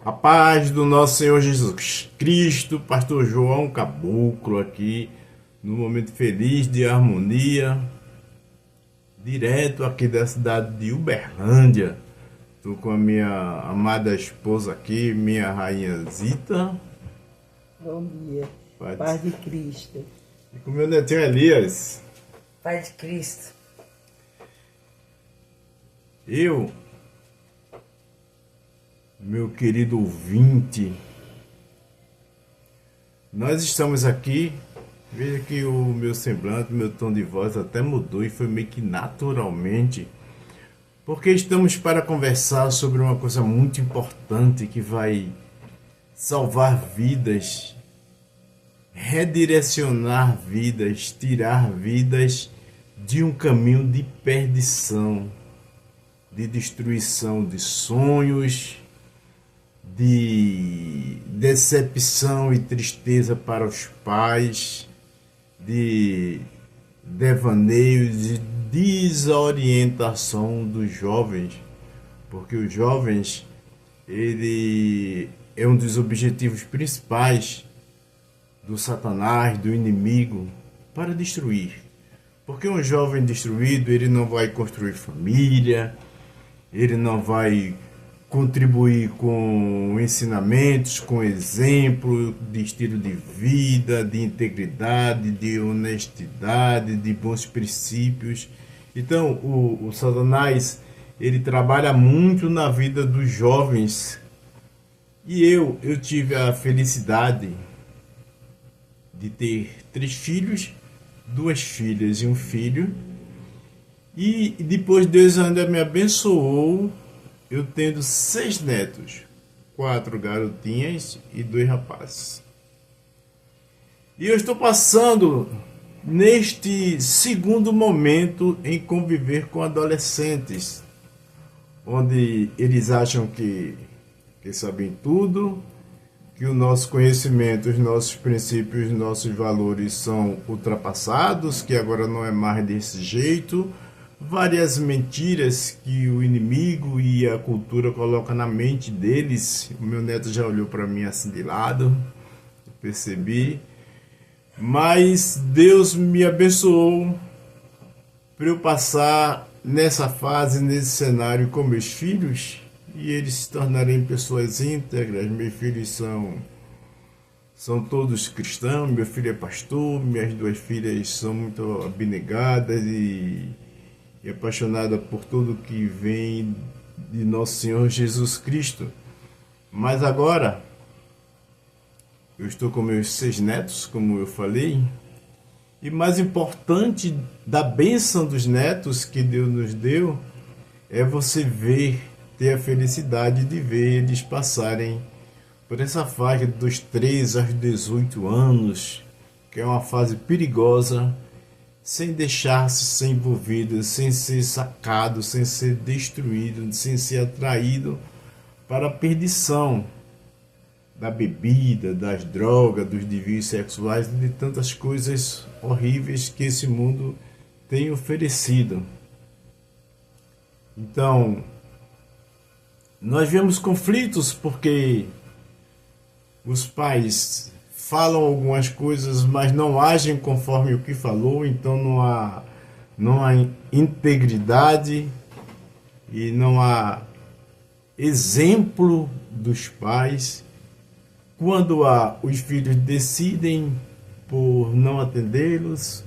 A paz do nosso Senhor Jesus Cristo, Pastor João Caboclo aqui, no momento feliz de harmonia, direto aqui da cidade de Uberlândia. Estou com a minha amada esposa aqui, minha rainha Zita. Bom dia. Paz. Paz de Cristo. E com meu netinho Elias. Paz de Cristo. Meu querido ouvinte, nós estamos aqui, veja que o meu semblante, meu tom de voz até mudou e foi meio que naturalmente, porque estamos para conversar sobre uma coisa muito importante que vai salvar vidas, redirecionar vidas, tirar vidas de um caminho de perdição, de destruição de sonhos, de decepção e tristeza para os pais, de devaneios e desorientação dos jovens, porque os jovens, ele é um dos objetivos principais do Satanás, do inimigo, para destruir. Porque um jovem destruído, ele não vai construir família, ele não vai contribuir com ensinamentos, com exemplo de estilo de vida, de integridade, de honestidade, de bons princípios. Então, o Satanás, ele trabalha muito na vida dos jovens. E eu tive a felicidade de ter 3 filhos, 2 filhas e um filho. E depois Deus ainda me abençoou, eu tendo 6 netos, 4 garotinhas e 2 rapazes. E eu estou passando neste segundo momento em conviver com adolescentes, onde eles acham que sabem tudo, que o nosso conhecimento, os nossos princípios, os nossos valores são ultrapassados, que agora não é mais desse jeito. Várias mentiras que o inimigo e a cultura colocam na mente deles. O meu neto já olhou para mim assim de lado, eu percebi. Mas Deus me abençoou para eu passar nessa fase, nesse cenário com meus filhos, e eles se tornarem pessoas íntegras. Meus filhos são todos cristãos, meu filho é pastor, minhas 2 filhas são muito abnegadas e apaixonada por tudo que vem de nosso Senhor Jesus Cristo. Mas agora, eu estou com meus 6 netos, como eu falei, e mais importante da bênção dos netos que Deus nos deu, é você ter a felicidade de ver eles passarem por essa fase dos 13 aos 18 anos, que é uma fase perigosa, sem deixar-se ser envolvido, sem ser sacado, sem ser destruído, sem ser atraído para a perdição da bebida, das drogas, dos desvios sexuais, de tantas coisas horríveis que esse mundo tem oferecido. Então, nós vemos conflitos porque os pais falam algumas coisas, mas não agem conforme o que falou, então não há integridade e não há exemplo dos pais. Quando os filhos decidem por não atendê-los,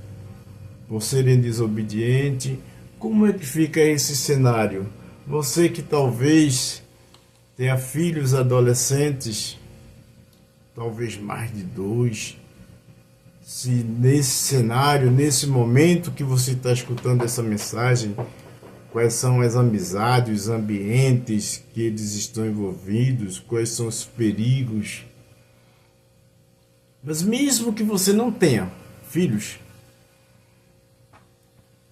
por serem desobedientes, como é que fica esse cenário? Você que talvez tenha filhos adolescentes, talvez mais de 2, se nesse cenário, nesse momento que você está escutando essa mensagem, quais são as amizades, os ambientes que eles estão envolvidos, quais são os perigos. Mas mesmo que você não tenha filhos,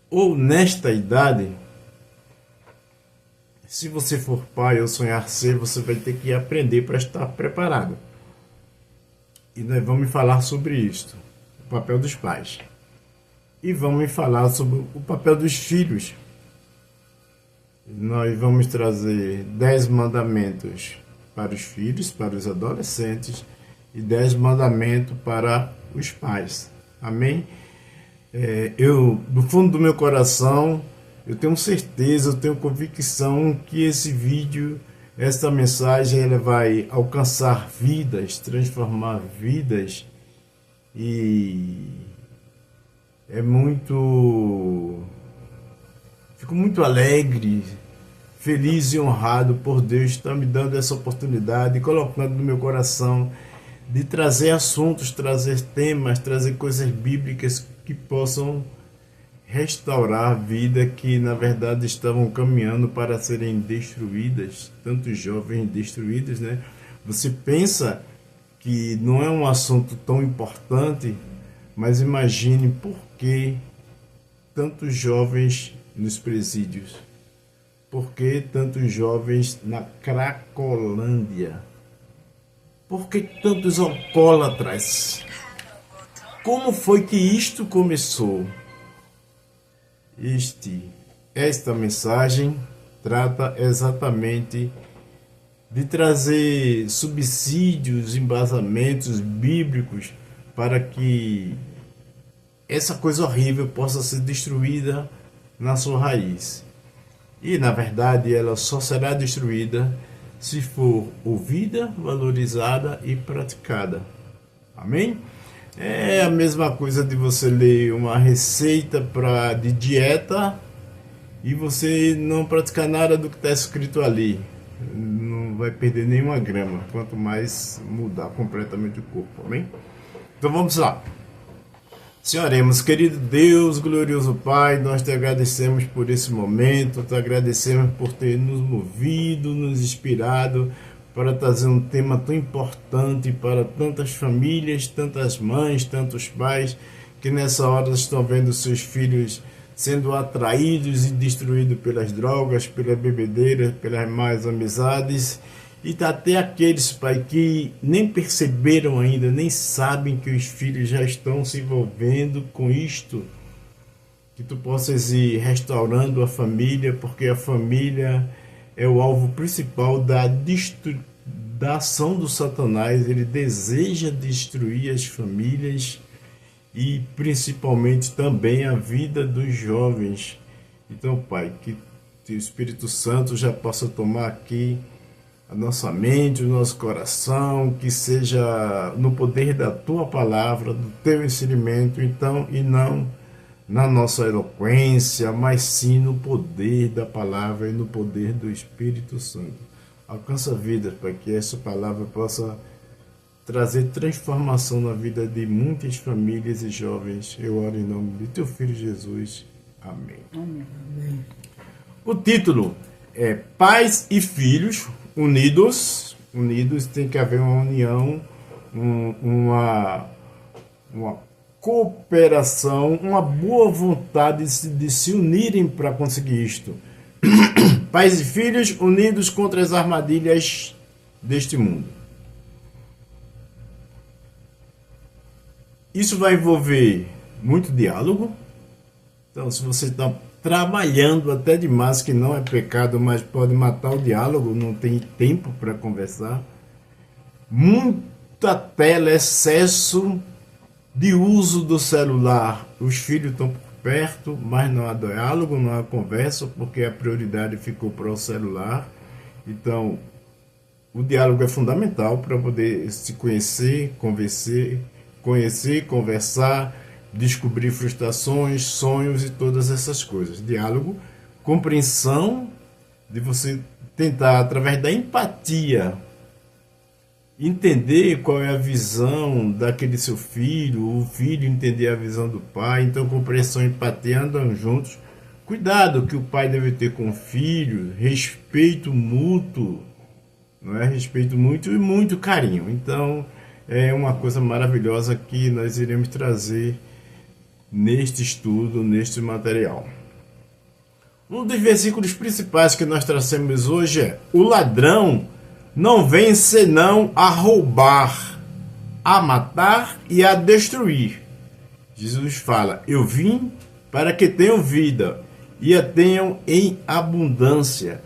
ou nesta idade, se você for pai ou sonhar ser, você vai ter que aprender para estar preparado. E nós vamos falar sobre isto, o papel dos pais. E vamos falar sobre o papel dos filhos. Nós vamos trazer 10 mandamentos para os filhos, para os adolescentes, e 10 mandamentos para os pais. Amém? Eu, do fundo do meu coração, eu tenho certeza, eu tenho convicção que esse vídeo, esta mensagem, ela vai alcançar vidas, transformar vidas, e fico muito alegre, feliz e honrado por Deus estar me dando essa oportunidade, colocando no meu coração de trazer assuntos, trazer temas, trazer coisas bíblicas que possam restaurar a vida que na verdade estavam caminhando para serem destruídas, tantos jovens destruídos, né? Você pensa que não é um assunto tão importante, mas imagine por que tantos jovens nos presídios, por que tantos jovens na Cracolândia, por que tantos alcoólatras. Como foi que isto começou? Esta mensagem trata exatamente de trazer subsídios, embasamentos bíblicos para que essa coisa horrível possa ser destruída na sua raiz. E, na verdade, ela só será destruída se for ouvida, valorizada e praticada. Amém? É a mesma coisa de você ler uma receita de dieta e você não praticar nada do que está escrito ali. Não vai perder nenhuma grama, quanto mais mudar completamente o corpo. Amém? Então vamos lá. Senhoremos, querido Deus, glorioso Pai, nós te agradecemos por esse momento, te agradecemos por ter nos movido, nos inspirado para trazer um tema tão importante para tantas famílias, tantas mães, tantos pais, que nessa hora estão vendo seus filhos sendo atraídos e destruídos pelas drogas, pela bebedeira, pelas más amizades, e até aqueles, Pai, que nem perceberam ainda, nem sabem que os filhos já estão se envolvendo com isto, que tu possas ir restaurando a família, porque a família é o alvo principal da ação do Satanás. Ele deseja destruir as famílias e principalmente também a vida dos jovens. Então, Pai, que o Espírito Santo já possa tomar aqui a nossa mente, o nosso coração, que seja no poder da Tua palavra, do Teu ensinamento, então, e não na nossa eloquência, mas sim no poder da palavra e no poder do Espírito Santo. Alcança a vida para que essa palavra possa trazer transformação na vida de muitas famílias e jovens. Eu oro em nome de Teu Filho Jesus. Amém. Amém. O título é Pais e Filhos Unidos. Unidos, tem que haver uma união, uma cooperação, uma boa vontade de se unirem para conseguir isto. Pais e filhos unidos contra as armadilhas deste mundo. Isso vai envolver muito diálogo. Então, se você está trabalhando até demais, que não é pecado, mas pode matar o diálogo, não tem tempo para conversar. Muita tela, excesso de uso do celular. Os filhos estão por perto, mas não há diálogo, não há conversa, porque a prioridade ficou para o celular. Então, o diálogo é fundamental para poder se conhecer, conversar, descobrir frustrações, sonhos e todas essas coisas. Diálogo, compreensão, de você tentar, através da empatia, entender qual é a visão daquele seu filho, o filho entender a visão do pai. Então, compreensão e empatia andam juntos. Cuidado que o pai deve ter com o filho, respeito mútuo, não é? Respeito mútuo e muito carinho. Então, é uma coisa maravilhosa que nós iremos trazer neste estudo, neste material. Um dos versículos principais que nós trazemos hoje é: o ladrão não vem senão a roubar, a matar e a destruir. Jesus fala: eu vim para que tenham vida e a tenham em abundância.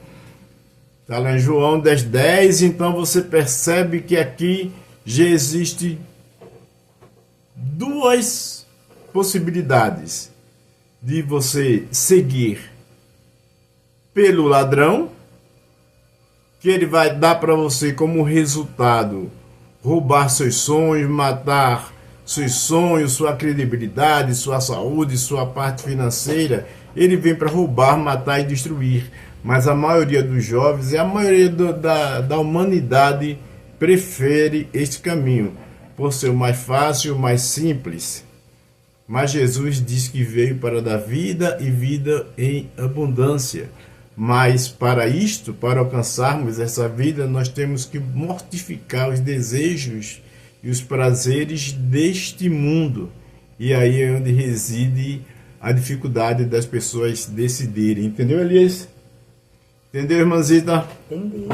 Está lá em João 10:10, então você percebe que aqui já existe duas possibilidades de você seguir pelo ladrão, que ele vai dar para você como resultado roubar seus sonhos, matar seus sonhos, sua credibilidade, sua saúde, sua parte financeira. Ele vem para roubar, matar e destruir. Mas a maioria dos jovens e a maioria da humanidade prefere este caminho, por ser o mais fácil, o mais simples. Mas Jesus diz que veio para dar vida e vida em abundância. Mas para isto, para alcançarmos essa vida, nós temos que mortificar os desejos e os prazeres deste mundo. E aí é onde reside a dificuldade das pessoas decidirem. Entendeu, Elias? Entendeu, irmãzita? Entendi.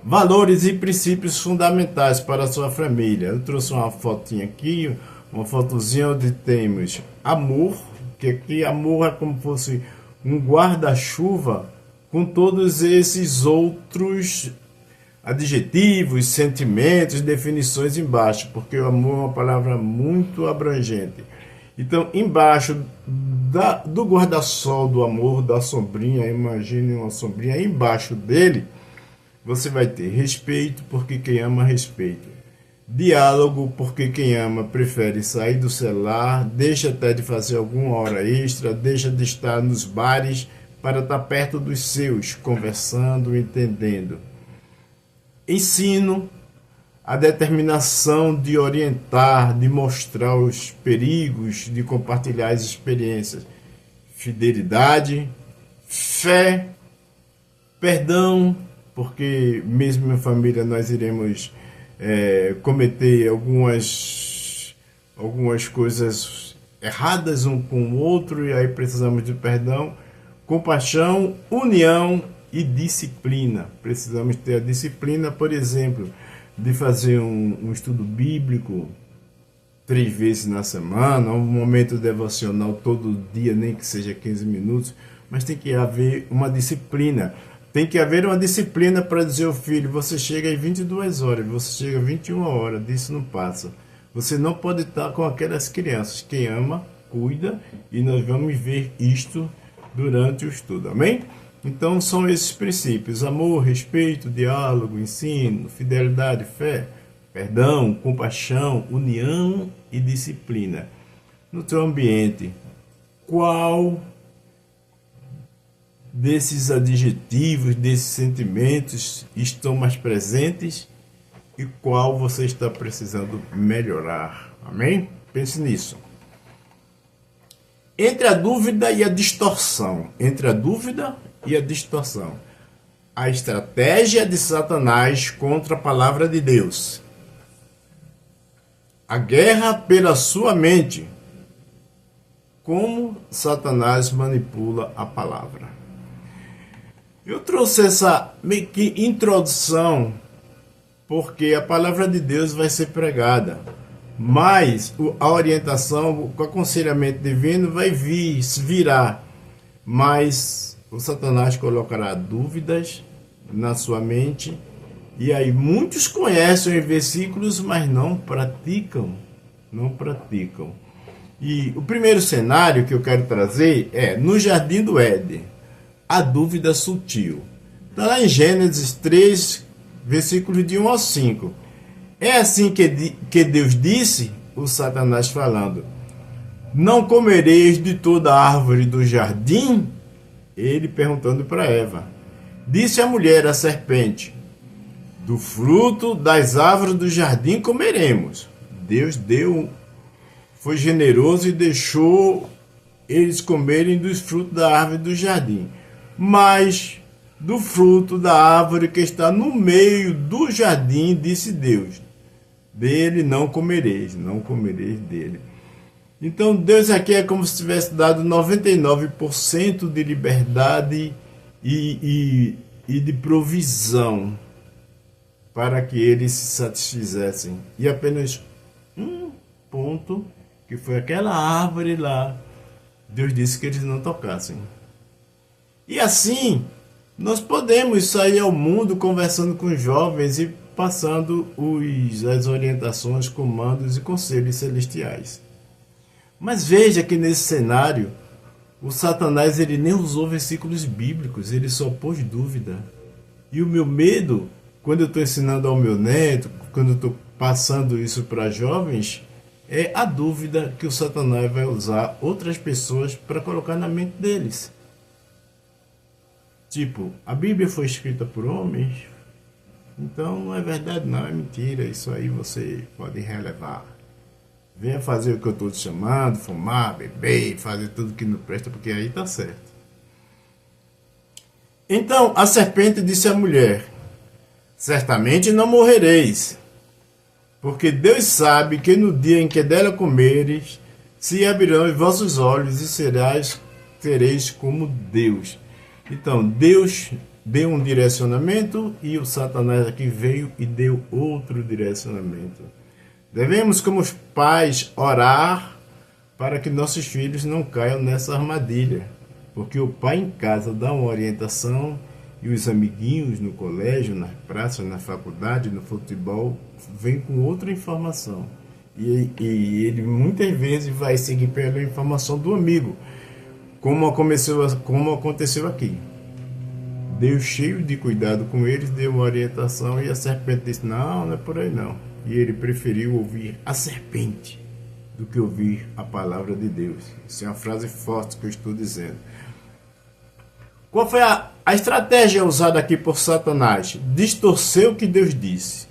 Valores e princípios fundamentais para a sua família. Eu trouxe uma fotinha aqui, uma fotozinha onde temos amor, que aqui amor é como se fosse um guarda-chuva com todos esses outros adjetivos, sentimentos, definições embaixo, porque o amor é uma palavra muito abrangente. Então, embaixo do guarda-sol do amor, da sombrinha, imagine uma sombrinha, embaixo dele, você vai ter respeito, porque quem ama respeita. Diálogo, porque quem ama prefere sair do celular, deixa até de fazer alguma hora extra, deixa de estar nos bares para estar perto dos seus, conversando, entendendo. Ensino, a determinação de orientar, de mostrar os perigos, de compartilhar as experiências. Fidelidade, fé, perdão, porque mesmo em família nós iremos cometer algumas coisas erradas um com o outro, e aí precisamos de perdão. Compaixão, união e disciplina. Precisamos ter a disciplina, por exemplo, de fazer um estudo bíblico 3 vezes na semana, um momento devocional todo dia, nem que seja 15 minutos, mas tem que haver uma disciplina. Tem que haver uma disciplina para dizer ao filho, você chega às 22 horas, você chega às 21 horas, disso não passa. Você não pode estar com aquelas crianças. Quem ama, cuida, e nós vamos ver isto durante o estudo, amém? Então são esses princípios: amor, respeito, diálogo, ensino, fidelidade, fé, perdão, compaixão, união e disciplina. No teu ambiente, qual desses adjetivos, desses sentimentos estão mais presentes e qual você está precisando melhorar? Amém? Pense nisso. Entre a dúvida e a distorção. Entre a dúvida e a distorção. A estratégia de Satanás contra a palavra de Deus. A guerra pela sua mente. Como Satanás manipula a palavra. Eu trouxe essa meio que introdução porque a palavra de Deus vai ser pregada. Mas a orientação, o aconselhamento divino vai virá. Mas o Satanás colocará dúvidas na sua mente. E aí muitos conhecem os versículos, mas não praticam. Não praticam. E o primeiro cenário que eu quero trazer é no Jardim do Éden. A dúvida sutil. Está lá em Gênesis 3, versículos de 1 ao 5. É assim que Deus disse, o Satanás falando, não comereis de toda a árvore do jardim? Ele perguntando para Eva. Disse a mulher, a serpente, do fruto das árvores do jardim comeremos. Deus foi generoso e deixou eles comerem dos frutos da árvore do jardim. Mas do fruto da árvore que está no meio do jardim, disse Deus, dele não comereis dele. Então Deus aqui é como se tivesse dado 99% de liberdade e de provisão para que eles se satisfizessem. E apenas um ponto, que foi aquela árvore lá, Deus disse que eles não tocassem. E assim, nós podemos sair ao mundo conversando com os jovens e passando as orientações, comandos e conselhos celestiais. Mas veja que nesse cenário, o Satanás ele nem usou versículos bíblicos, ele só pôs dúvida. E o meu medo, quando eu estou ensinando ao meu neto, quando eu estou passando isso para jovens, é a dúvida que o Satanás vai usar outras pessoas para colocar na mente deles. Tipo, a Bíblia foi escrita por homens, então não é verdade não, é mentira, isso aí você pode relevar. Venha fazer o que eu estou te chamando, fumar, beber, fazer tudo que não presta, porque aí está certo. Então a serpente disse à mulher: certamente não morrereis, porque Deus sabe que no dia em que dela comeres, se abrirão os vossos olhos e sereis como Deus. Então Deus deu um direcionamento e o Satanás aqui veio e deu outro direcionamento. Devemos, como os pais, orar para que nossos filhos não caiam nessa armadilha. Porque o pai em casa dá uma orientação e os amiguinhos no colégio, nas praças, na faculdade, no futebol, vêm com outra informação. E ele muitas vezes vai seguir pela informação do amigo, como aconteceu aqui. Deus, cheio de cuidado com eles, deu uma orientação e a serpente disse: não é por aí não. E ele preferiu ouvir a serpente do que ouvir a palavra de Deus. Isso é uma frase forte que eu estou dizendo. Qual foi a estratégia usada aqui por Satanás? Distorcer o que Deus disse.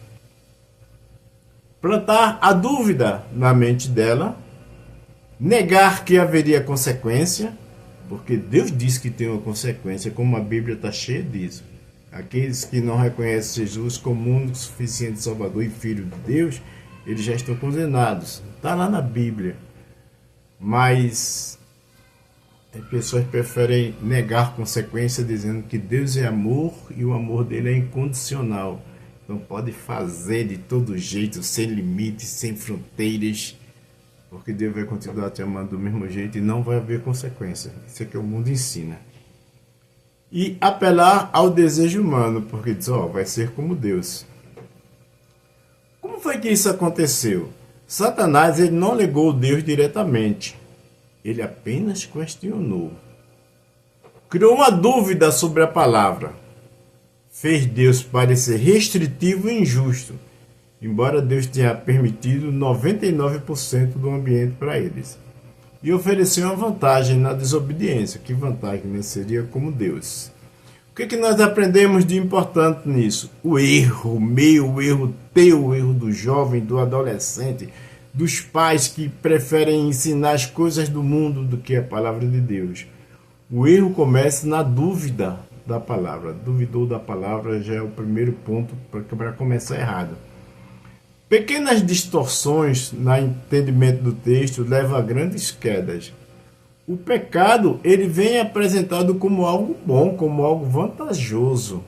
Plantar a dúvida na mente dela. Negar que haveria consequência. Porque Deus disse que tem uma consequência, como a Bíblia está cheia disso. Aqueles que não reconhecem Jesus como único, suficiente Salvador e Filho de Deus, eles já estão condenados. Está lá na Bíblia. Mas as pessoas preferem negar consequência, dizendo que Deus é amor e o amor dele é incondicional. Então pode fazer de todo jeito, sem limites, sem fronteiras, porque Deus vai continuar te amando do mesmo jeito e não vai haver consequência. Isso é que o mundo ensina. E apelar ao desejo humano, porque diz, vai ser como Deus. Como foi que isso aconteceu? Satanás ele não negou Deus diretamente. Ele apenas questionou. Criou uma dúvida sobre a palavra. Fez Deus parecer restritivo e injusto, embora Deus tenha permitido 99% do ambiente para eles. E ofereceu uma vantagem na desobediência. Que vantagem, né? Seria como Deus. O que nós aprendemos de importante nisso? O erro meu, o erro teu, o erro do jovem, do adolescente, dos pais que preferem ensinar as coisas do mundo do que a palavra de Deus. O erro começa na dúvida da palavra. Duvidou da palavra já é o primeiro ponto para começar errado. Pequenas distorções no entendimento do texto levam a grandes quedas. O pecado ele vem apresentado como algo bom, como algo vantajoso.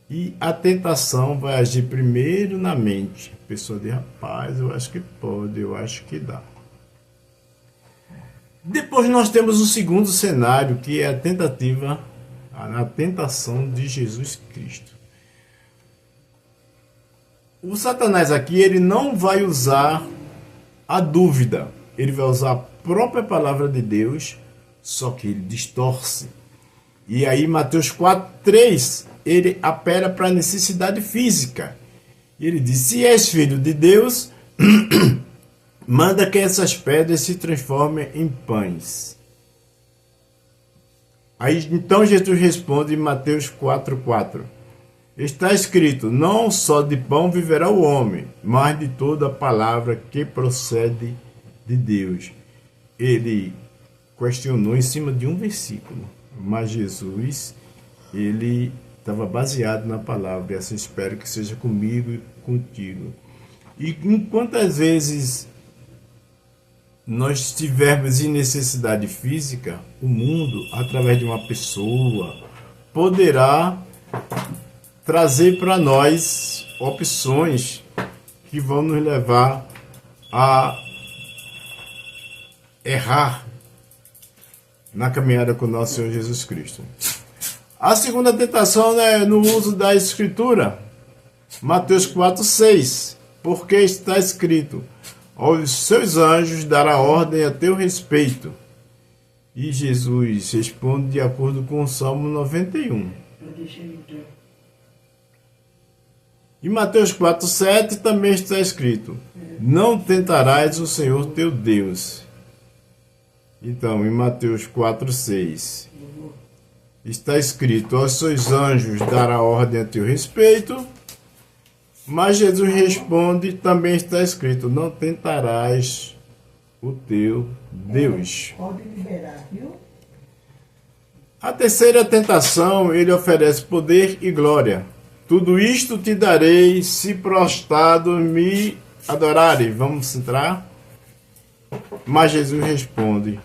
E a tentação vai agir primeiro na mente. A pessoa diz, rapaz, eu acho que pode, eu acho que dá. Depois nós temos o segundo cenário, que é a tentação de Jesus Cristo. O Satanás aqui, ele não vai usar a dúvida. Ele vai usar a própria palavra de Deus, só que ele distorce. E aí, Mateus 4:3, ele apela para a necessidade física. Ele diz, se és filho de Deus, manda que essas pedras se transformem em pães. Aí, então, Jesus responde em Mateus 4:4. Está escrito, não só de pão viverá o homem, mas de toda a palavra que procede de Deus. Ele questionou em cima de um versículo, mas Jesus, ele estava baseado na palavra, e assim espero que seja comigo e contigo. E quantas vezes nós estivermos em necessidade física, o mundo, através de uma pessoa, poderá trazer para nós opções que vão nos levar a errar na caminhada com o nosso Senhor Jesus Cristo. A segunda tentação é no uso da Escritura. Mateus 4:6. Porque está escrito: aos seus anjos dará ordem a teu respeito. E Jesus responde de acordo com o Salmo 91. Em Mateus 4:7 também está escrito: não tentarás o Senhor teu Deus. Então, em Mateus 4:6 está escrito: aos seus anjos dará ordem a teu respeito. Mas Jesus responde, também está escrito: não tentarás o teu Deus. Pode liberar, viu? A terceira tentação, ele oferece poder e glória. Tudo isto te darei se prostrado me adorares. Vamos entrar? Mas Jesus responde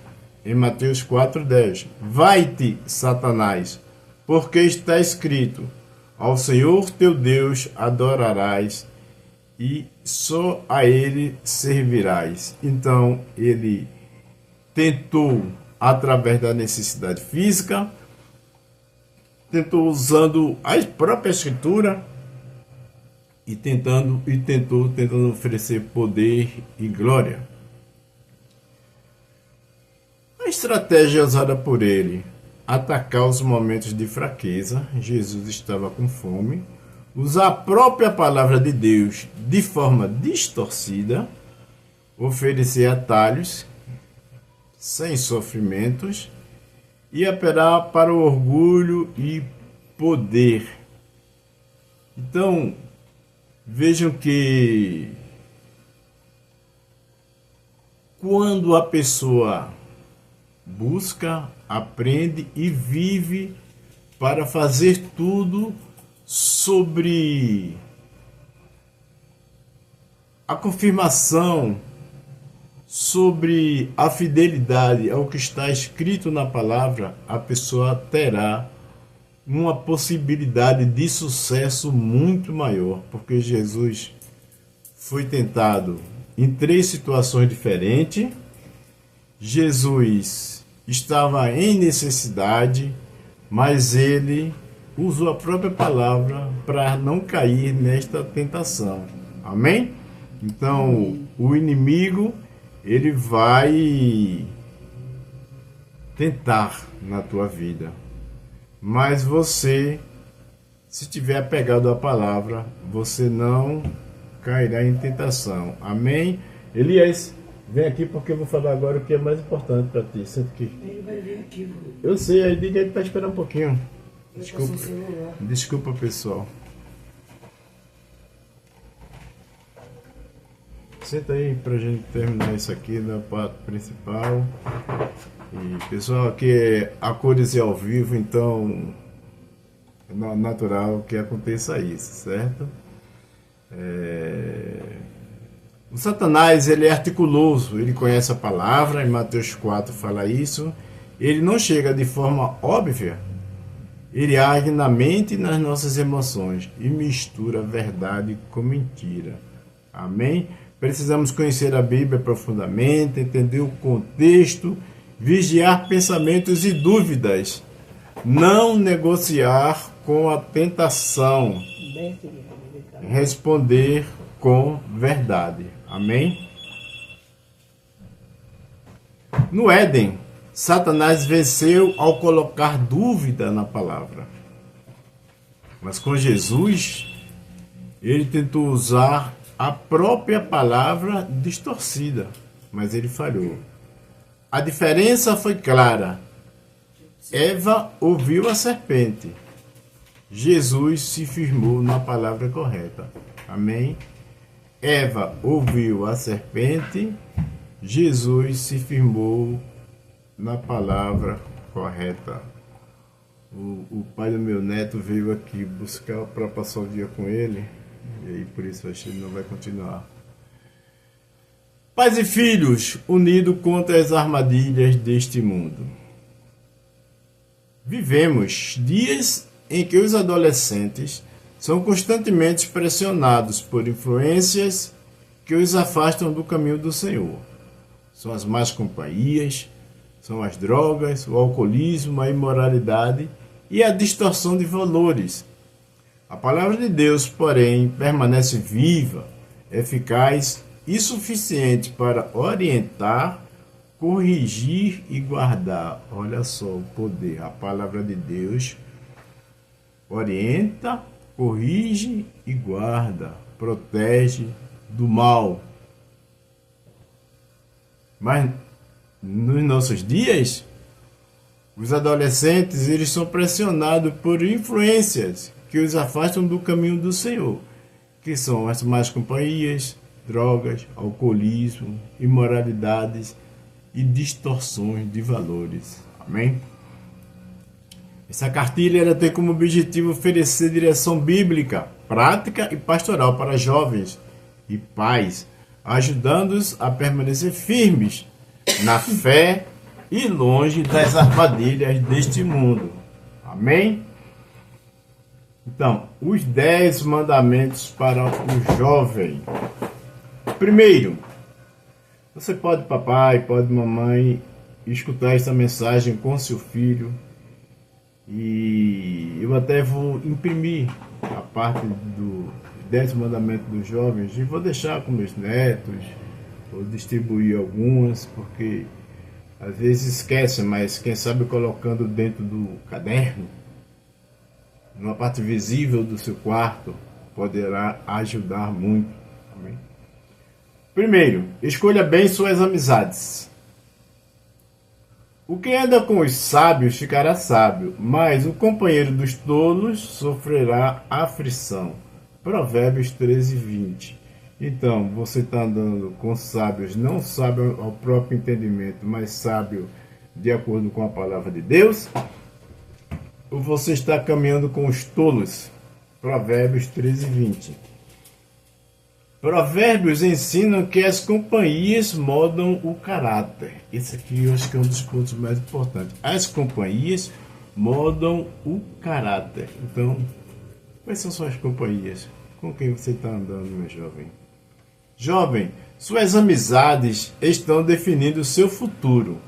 em Mateus 4:10: vai-te, Satanás, porque está escrito: ao Senhor teu Deus adorarás e só a Ele servirás. Então, ele tentou através da necessidade física, tentou usando a própria Escritura e tentou oferecer poder e glória. A estratégia usada por ele: atacar os momentos de fraqueza. Jesus estava com fome. Usar a própria palavra de Deus de forma distorcida. Oferecer atalhos sem sofrimentos. E apelar para o orgulho e poder. Então, vejam que quando a pessoa busca, aprende e vive para fazer tudo sobre a confirmação, sobre a fidelidade ao que está escrito na palavra, a pessoa terá uma possibilidade de sucesso muito maior, porque Jesus foi tentado em 3 situações diferentes. Jesus estava em necessidade, mas ele usou a própria palavra para não cair nesta tentação. Amém? Então, o inimigo, ele vai tentar na tua vida. Mas você, se tiver apegado à palavra, você não cairá em tentação. Amém? Elias, vem aqui porque eu vou falar agora o que é mais importante para ti. Senta aqui. Ele vai vir aqui. Eu sei, aí diga ele para esperar um pouquinho. Desculpa. Desculpa, pessoal. Senta aí pra gente terminar isso aqui na parte principal. E, pessoal, aqui é a cores e ao vivo, então é natural que aconteça isso, certo? O Satanás, ele é articuloso, ele conhece a palavra, em Mateus 4 fala isso. Ele não chega de forma óbvia, ele age na mente e nas nossas emoções e mistura verdade com mentira. Amém? Precisamos conhecer a Bíblia profundamente, entender o contexto, vigiar pensamentos e dúvidas, não negociar com a tentação, responder com verdade. Amém? No Éden, Satanás venceu ao colocar dúvida na palavra. Mas com Jesus, ele tentou usar a própria palavra distorcida, mas ele falhou. A diferença foi clara. Eva ouviu a serpente. Jesus se firmou na palavra correta. Amém? Eva ouviu a serpente. Jesus se firmou na palavra correta. O pai do meu neto veio aqui buscar para passar o dia com ele. E aí por isso acho que ele não vai continuar. Pais e filhos, unidos contra as armadilhas deste mundo. Vivemos dias em que os adolescentes são constantemente pressionados por influências que os afastam do caminho do Senhor. São as más companhias, São as drogas, o alcoolismo, a imoralidade e a distorção de valores. A palavra de Deus, porém, permanece viva, eficaz e suficiente para orientar, corrigir e guardar. Olha só o poder. A palavra de Deus orienta, corrige e guarda, protege do mal. Mas nos nossos dias, os adolescentes eles são pressionados por influências que os afastam do caminho do Senhor, que são as más companhias, drogas, alcoolismo, imoralidades e distorções de valores. Amém? Essa cartilha ela tem como objetivo oferecer direção bíblica, prática e pastoral para jovens e pais, ajudando-os a permanecer firmes na fé e longe das armadilhas deste mundo. Amém? Então, os 10 mandamentos para o jovem. Primeiro, você pode, papai, pode, mamãe, escutar essa mensagem com seu filho. E eu até vou imprimir a parte dos 10 mandamentos dos jovens e vou deixar com meus netos, vou distribuir algumas, porque às vezes esquecem, mas quem sabe colocando dentro do caderno, numa parte visível do seu quarto, poderá ajudar muito. Amém? Primeiro, escolha bem suas amizades. O que anda com os sábios ficará sábio, mas o companheiro dos tolos sofrerá aflição. Provérbios 13:20. Então, você está andando com sábios, não sábio ao próprio entendimento, mas sábio de acordo com a palavra de Deus? Ou você está caminhando com os tolos? Provérbios 13:20. Provérbios ensinam que as companhias moldam o caráter. Esse aqui eu acho que é um dos pontos mais importantes. As companhias moldam o caráter. Então, quais são suas companhias? Com quem você está andando, meu jovem? Jovem, suas amizades estão definindo o seu futuro.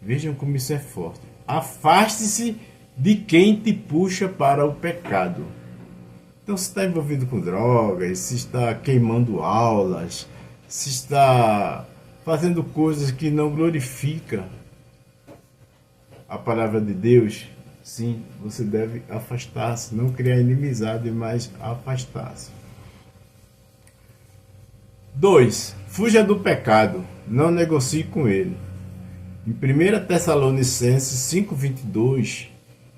Vejam como isso é forte. Afaste-se de quem te puxa para o pecado. Então, se está envolvido com drogas, se está queimando aulas, se está fazendo coisas que não glorificam a palavra de Deus, sim, você deve afastar-se, não criar inimizade, mas afastar-se. 2. Fuja do pecado, não negocie com ele. Em 1 Tessalonicenses 5:22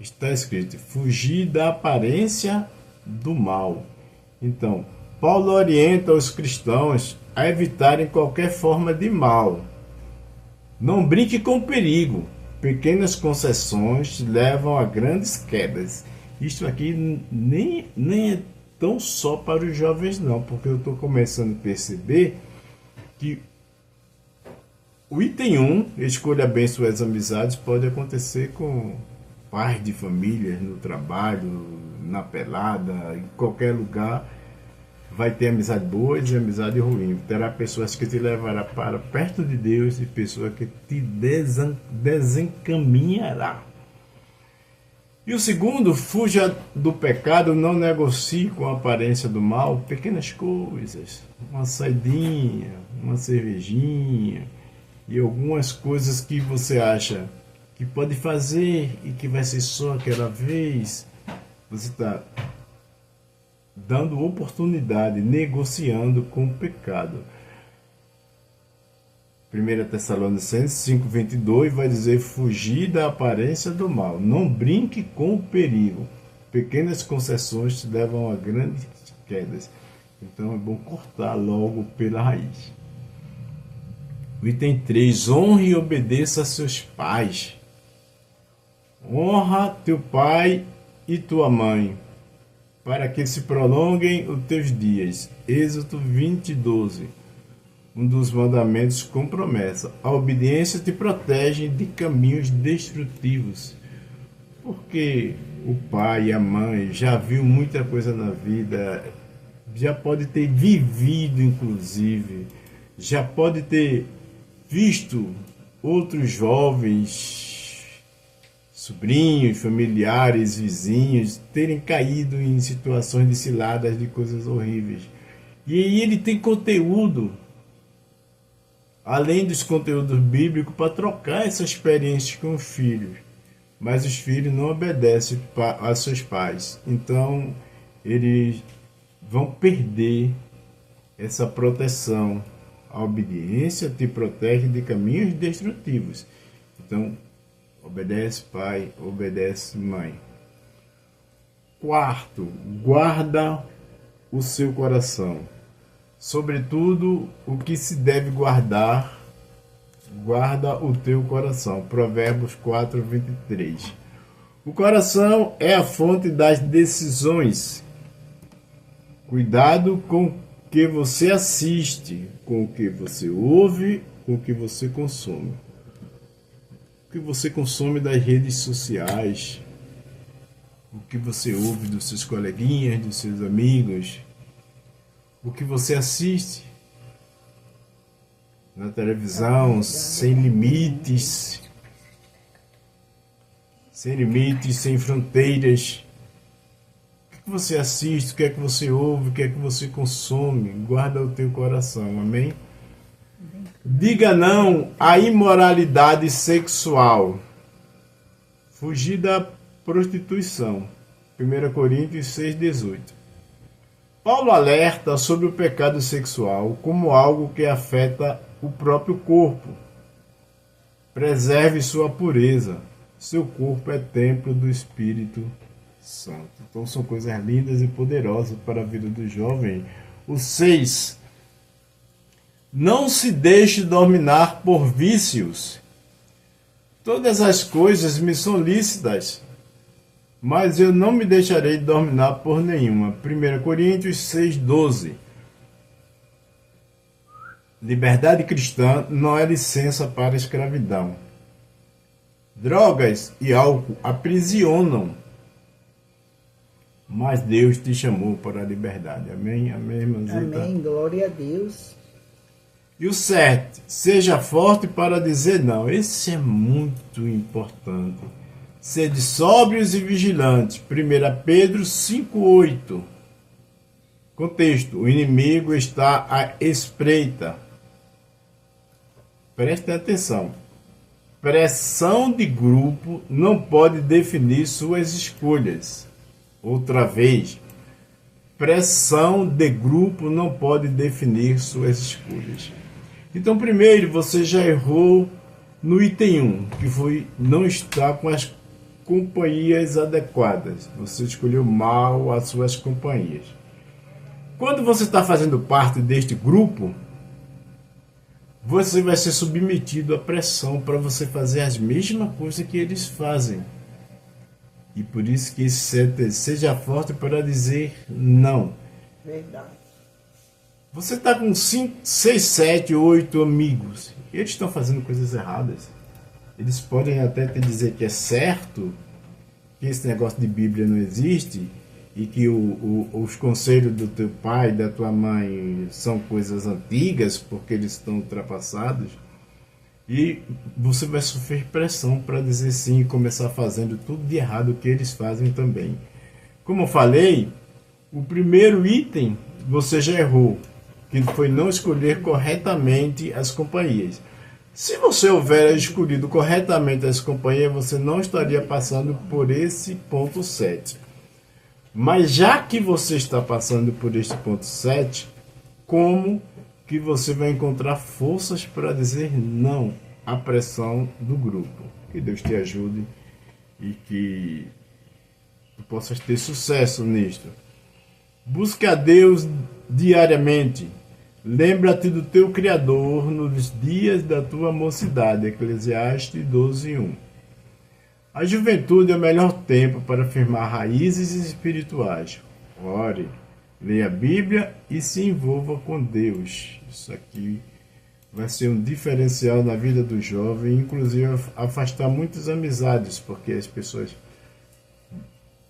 está escrito: fugir da aparência do mal. Então, Paulo orienta os cristãos a evitarem qualquer forma de mal. Não brinque com o perigo. Pequenas concessões levam a grandes quedas. Isto aqui nem é tão só para os jovens não, porque eu estou começando a perceber que o item 1, escolha bem suas amizades, pode acontecer com pais de família, no trabalho, na pelada, em qualquer lugar. Vai ter amizade boa e amizade ruim. Terá pessoas que te levará para perto de Deus e pessoas que te desencaminhará. E o segundo, fuja do pecado, não negocie com a aparência do mal pequenas coisas, uma saidinha, uma cervejinha e algumas coisas que você acha que pode fazer e que vai ser só aquela vez. Você está dando oportunidade, negociando com o pecado. 1 Tessalonicenses 5:22 vai dizer: fugir da aparência do mal, não brinque com o perigo. Pequenas concessões te levam a grandes quedas. Então é bom cortar logo pela raiz. O item 3, honre e obedeça a seus pais. Honra teu pai e tua mãe, para que se prolonguem os teus dias. Êxodo 20:12. Um dos mandamentos com promessa. A obediência te protege de caminhos destrutivos. Porque o pai e a mãe já viu muita coisa na vida, já pode ter vivido, inclusive, já pode ter visto outros jovens, sobrinhos, familiares, vizinhos, terem caído em situações de ciladas, de coisas horríveis. E aí ele tem conteúdo, além dos conteúdos bíblicos, para trocar essa experiência com os filhos. Mas os filhos não obedecem a seus pais. Então, eles vão perder essa proteção. A obediência te protege de caminhos destrutivos. Então, obedece pai, obedece mãe. Quarto, guarda o seu coração. Sobretudo, o que se deve guardar, guarda o teu coração. Provérbios 4, 23. O coração é a fonte das decisões. Cuidado com o que você assiste, com o que você ouve, com o que você consome. O que você consome das redes sociais, o que você ouve dos seus coleguinhas, dos seus amigos, o que você assiste na televisão, sem limites, sem fronteiras. O que você assiste, o que é que você ouve, o que é que você consome, guarda o teu coração, amém? Diga não à imoralidade sexual. Fugir da prostituição. 1 Coríntios 6,18. Paulo alerta sobre o pecado sexual como algo que afeta o próprio corpo. Preserve sua pureza. Seu corpo é templo do Espírito Santo. Então são coisas lindas e poderosas para a vida do jovem. O 6. Não se deixe dominar por vícios. Todas as coisas me são lícitas, mas eu não me deixarei dominar por nenhuma. 1 Coríntios 6,12. Liberdade cristã não é licença para a escravidão. Drogas e álcool aprisionam, mas Deus te chamou para a liberdade. Amém? Amém, irmãzita? Amém, glória a Deus. E o 7, seja forte para dizer não. Esse é muito importante. Sede sóbrios e vigilantes. 1 Pedro 5,8. Contexto, o inimigo está à espreita. Preste atenção. Pressão de grupo não pode definir suas escolhas. Outra vez, pressão de grupo não pode definir suas escolhas. Então, primeiro, você já errou no item 1, que foi não estar com as companhias adequadas. Você escolheu mal as suas companhias. Quando você está fazendo parte deste grupo, você vai ser submetido à pressão para você fazer as mesmas coisas que eles fazem. E por isso que seja forte para dizer não. Verdade. Você está com 5, 6, 7, 8 amigos. E eles estão fazendo coisas erradas. Eles podem até te dizer que é certo, que esse negócio de Bíblia não existe, e que os conselhos do teu pai, da tua mãe, são coisas antigas, porque eles estão ultrapassados. E você vai sofrer pressão para dizer sim e começar fazendo tudo de errado que eles fazem também. Como eu falei, o primeiro item você já errou, que foi não escolher corretamente as companhias. Se você houver escolhido corretamente as companhias, você não estaria passando por esse ponto 7. Mas já que você está passando por este ponto 7, como que você vai encontrar forças para dizer não à pressão do grupo? Que Deus te ajude e que tu possas ter sucesso nisto. Busque a Deus diariamente. Lembra-te do teu Criador nos dias da tua mocidade. Eclesiastes 12:1. A juventude é o melhor tempo para firmar raízes espirituais. Ore, leia a Bíblia e se envolva com Deus. Isso aqui vai ser um diferencial na vida do jovem, inclusive afastar muitas amizades, porque as pessoas,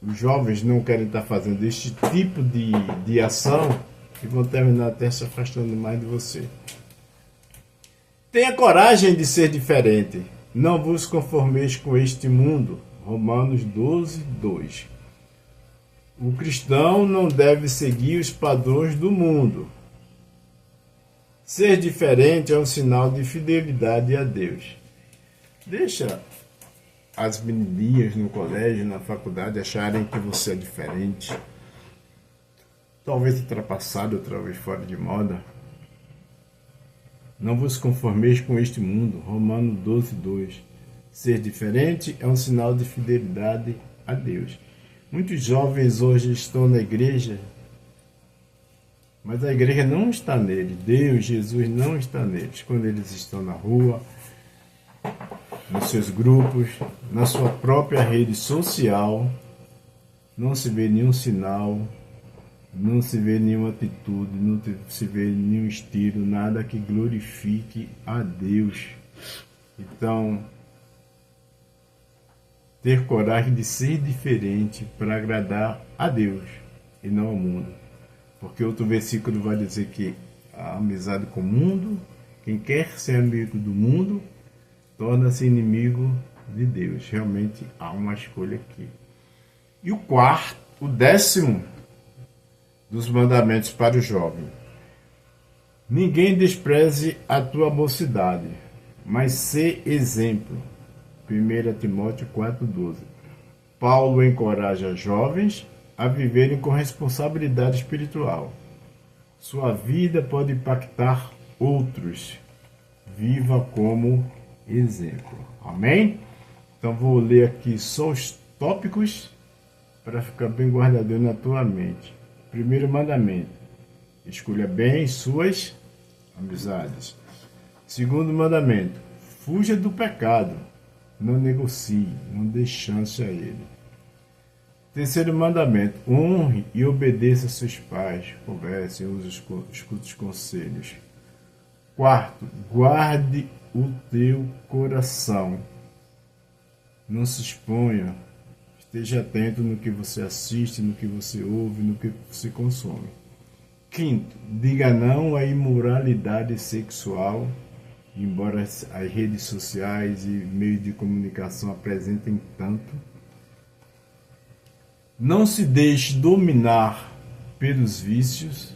os jovens não querem estar fazendo este tipo de ação e vão terminar até se afastando mais de você. Tenha coragem de ser diferente. Não vos conformeis com este mundo. Romanos 12, 2. O cristão não deve seguir os padrões do mundo. Ser diferente é um sinal de fidelidade a Deus. Deixa as menininhas no colégio, na faculdade, acharem que você é diferente. Talvez ultrapassado, talvez fora de moda. Não vos conformeis com este mundo. Romanos 12, 2. Ser diferente é um sinal de fidelidade a Deus. Muitos jovens hoje estão na igreja, mas a igreja não está nele. Deus, Jesus não está neles. Quando eles estão na rua, nos seus grupos, na sua própria rede social, não se vê nenhum sinal, não se vê nenhuma atitude, não se vê nenhum estilo, nada que glorifique a Deus. Então, ter coragem de ser diferente para agradar a Deus e não ao mundo. Porque outro versículo vai dizer que a amizade com o mundo, quem quer ser amigo do mundo, torna-se inimigo de Deus. Realmente há uma escolha aqui. E o 10º dos mandamentos para o jovem. Ninguém despreze a tua mocidade, mas sê exemplo. 1 Timóteo 4,12. Paulo encoraja jovens a viverem com responsabilidade espiritual. Sua vida pode impactar outros. Viva como exemplo. Amém? Então vou ler aqui só os tópicos para ficar bem guardadinho na tua mente. Primeiro mandamento: escolha bem suas amizades. Segundo mandamento: fuja do pecado. Não negocie, não dê chance a ele. Terceiro mandamento: honre e obedeça a seus pais. Converse, escute os conselhos. Quarto: guarde o teu coração. Não se exponha. Esteja atento no que você assiste, no que você ouve, no que você consome. Quinto: diga não à imoralidade sexual. Embora as redes sociais e meios de comunicação apresentem tanto, não se deixe dominar pelos vícios.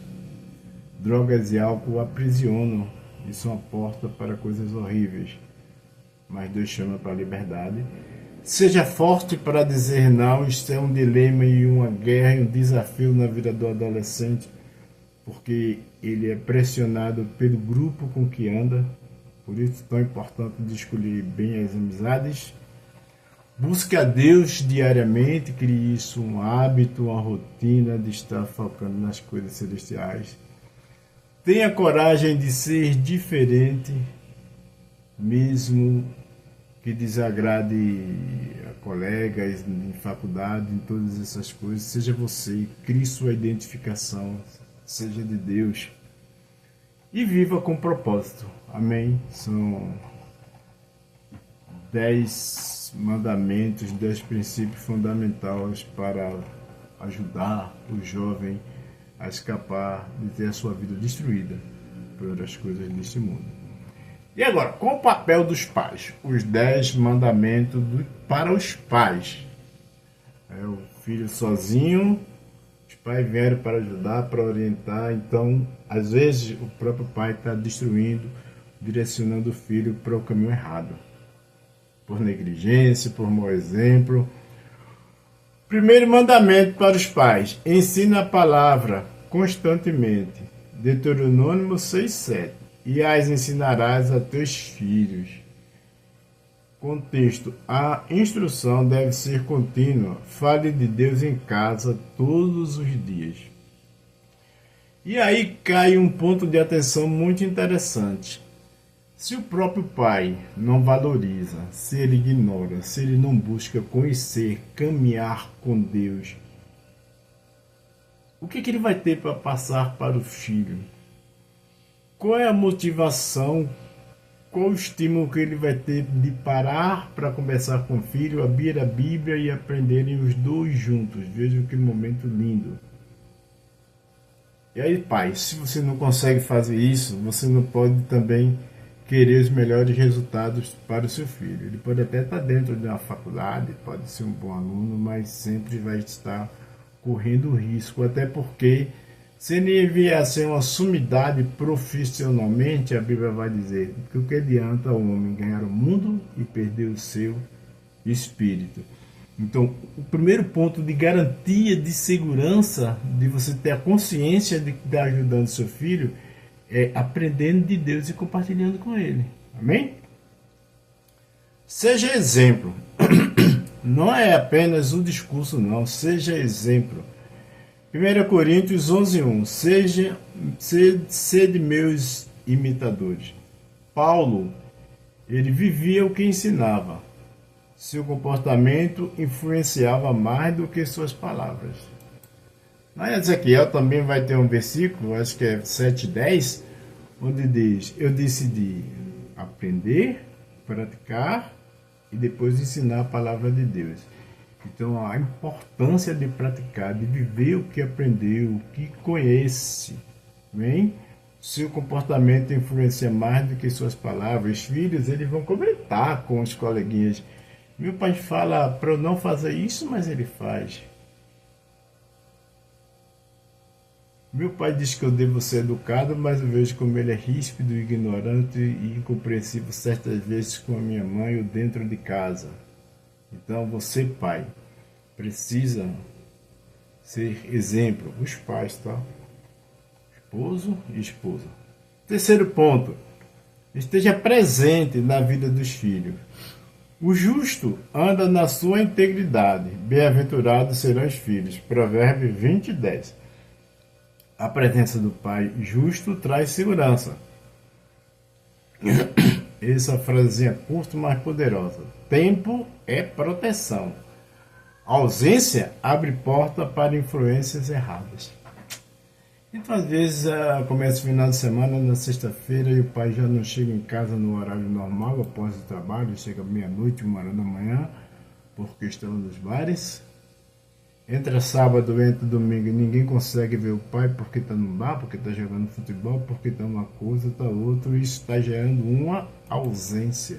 Drogas e álcool aprisionam e são a porta para coisas horríveis, mas Deus chama para a liberdade. Seja forte para dizer não. Isto é um dilema e uma guerra e um desafio na vida do adolescente, porque ele é pressionado pelo grupo com que anda. Por isso é tão importante de escolher bem as amizades. Busque a Deus diariamente, crie isso um hábito, uma rotina de estar focando nas coisas celestiais. Tenha coragem de ser diferente, mesmo que desagrade a colegas em faculdade, em todas essas coisas. Seja você, crie sua identificação, seja de Deus. E viva com propósito. Amém? São 10 mandamentos, 10 princípios fundamentais para ajudar o jovem a escapar de ter a sua vida destruída pelas coisas deste mundo. E agora, qual o papel dos pais? Os 10 mandamentos para os pais. É o filho sozinho. Os pais vieram para ajudar, para orientar. Então, às vezes, o próprio pai está destruindo, direcionando o filho para o caminho errado. Por negligência, por mau exemplo. Primeiro mandamento para os pais: ensina a palavra constantemente. Deuteronômio 6:7. E as ensinarás a teus filhos. Contexto: a instrução deve ser contínua. Fale de Deus em casa todos os dias. E aí cai um ponto de atenção muito interessante. Se o próprio pai não valoriza, se ele ignora, se ele não busca conhecer, caminhar com Deus, o que ele vai ter para passar para o filho? Qual é a motivação? Qual o estímulo que ele vai ter de parar para conversar com o filho, abrir a Bíblia e aprenderem os dois juntos? Vejam que momento lindo. E aí, pai, se você não consegue fazer isso, você não pode também querer os melhores resultados para o seu filho. Ele pode até estar dentro de uma faculdade, pode ser um bom aluno, mas sempre vai estar correndo risco, até porque se ele vier a ser uma sumidade profissionalmente, a Bíblia vai dizer que o que adianta o homem ganhar o mundo e perder o seu espírito. Então, o primeiro ponto de garantia de segurança, de você ter a consciência de que está ajudando seu filho, é aprendendo de Deus e compartilhando com ele. Amém? Seja exemplo. Não é apenas um discurso, não. Seja exemplo. 1 Coríntios 11:1. Sede meus imitadores. Paulo, ele vivia o que ensinava. Seu comportamento influenciava mais do que suas palavras. Lá em Ezequiel também vai ter um versículo, acho que é 7:10, onde diz: eu decidi aprender, praticar e depois ensinar a palavra de Deus. Então, a importância de praticar, de viver o que aprendeu, o que conhece. Bem? Seu comportamento influencia mais do que suas palavras. Os filhos, eles vão comentar com os coleguinhas. Meu pai fala para eu não fazer isso, mas ele faz. Meu pai diz que eu devo ser educado, mas eu vejo como ele é ríspido, ignorante e incompreensível certas vezes com a minha mãe ou dentro de casa. Então você, pai, precisa ser exemplo. Os pais, tá? Esposo e esposa. Terceiro ponto. Esteja presente na vida dos filhos. O justo anda na sua integridade. Bem-aventurados serão os filhos. Provérbios 20:10. A presença do pai justo traz segurança. Essa frasezinha curta, mas poderosa. Tempo é proteção. A ausência abre porta para influências erradas. Então, às vezes, começa o final de semana, na sexta-feira, e o pai já não chega em casa no horário normal, após o trabalho, chega meia-noite, 1h da manhã, por questão dos bares. Entra sábado, entra domingo e ninguém consegue ver o pai porque está no bar, porque está jogando futebol, porque está uma coisa, está outra, e isso está gerando uma ausência.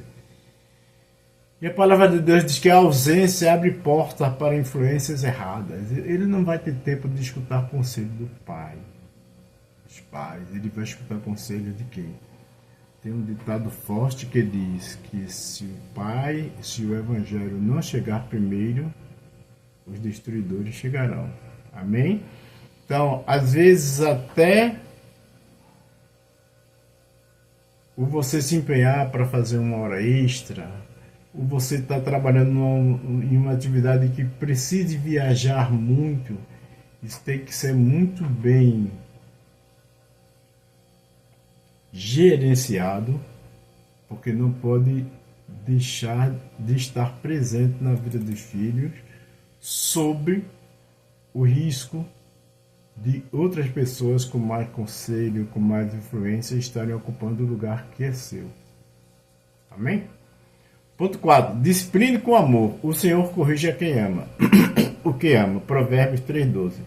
E a palavra de Deus diz que a ausência abre porta para influências erradas. Ele não vai ter tempo de escutar conselho do pai. Os pais, ele vai escutar conselho de quem? Tem um ditado forte que diz que se o evangelho não chegar primeiro, os destruidores chegarão. Amém? Então, às vezes até o você se empenhar para fazer uma hora extra, ou você está trabalhando em uma atividade que precise viajar muito, isso tem que ser muito bem gerenciado, porque não pode deixar de estar presente na vida dos filhos, sob o risco de outras pessoas com mais conselho, com mais influência, estarem ocupando o lugar que é seu. Amém? Ponto 4. Discipline com amor. O Senhor corrige a quem ama. O que ama? Provérbios 3:12.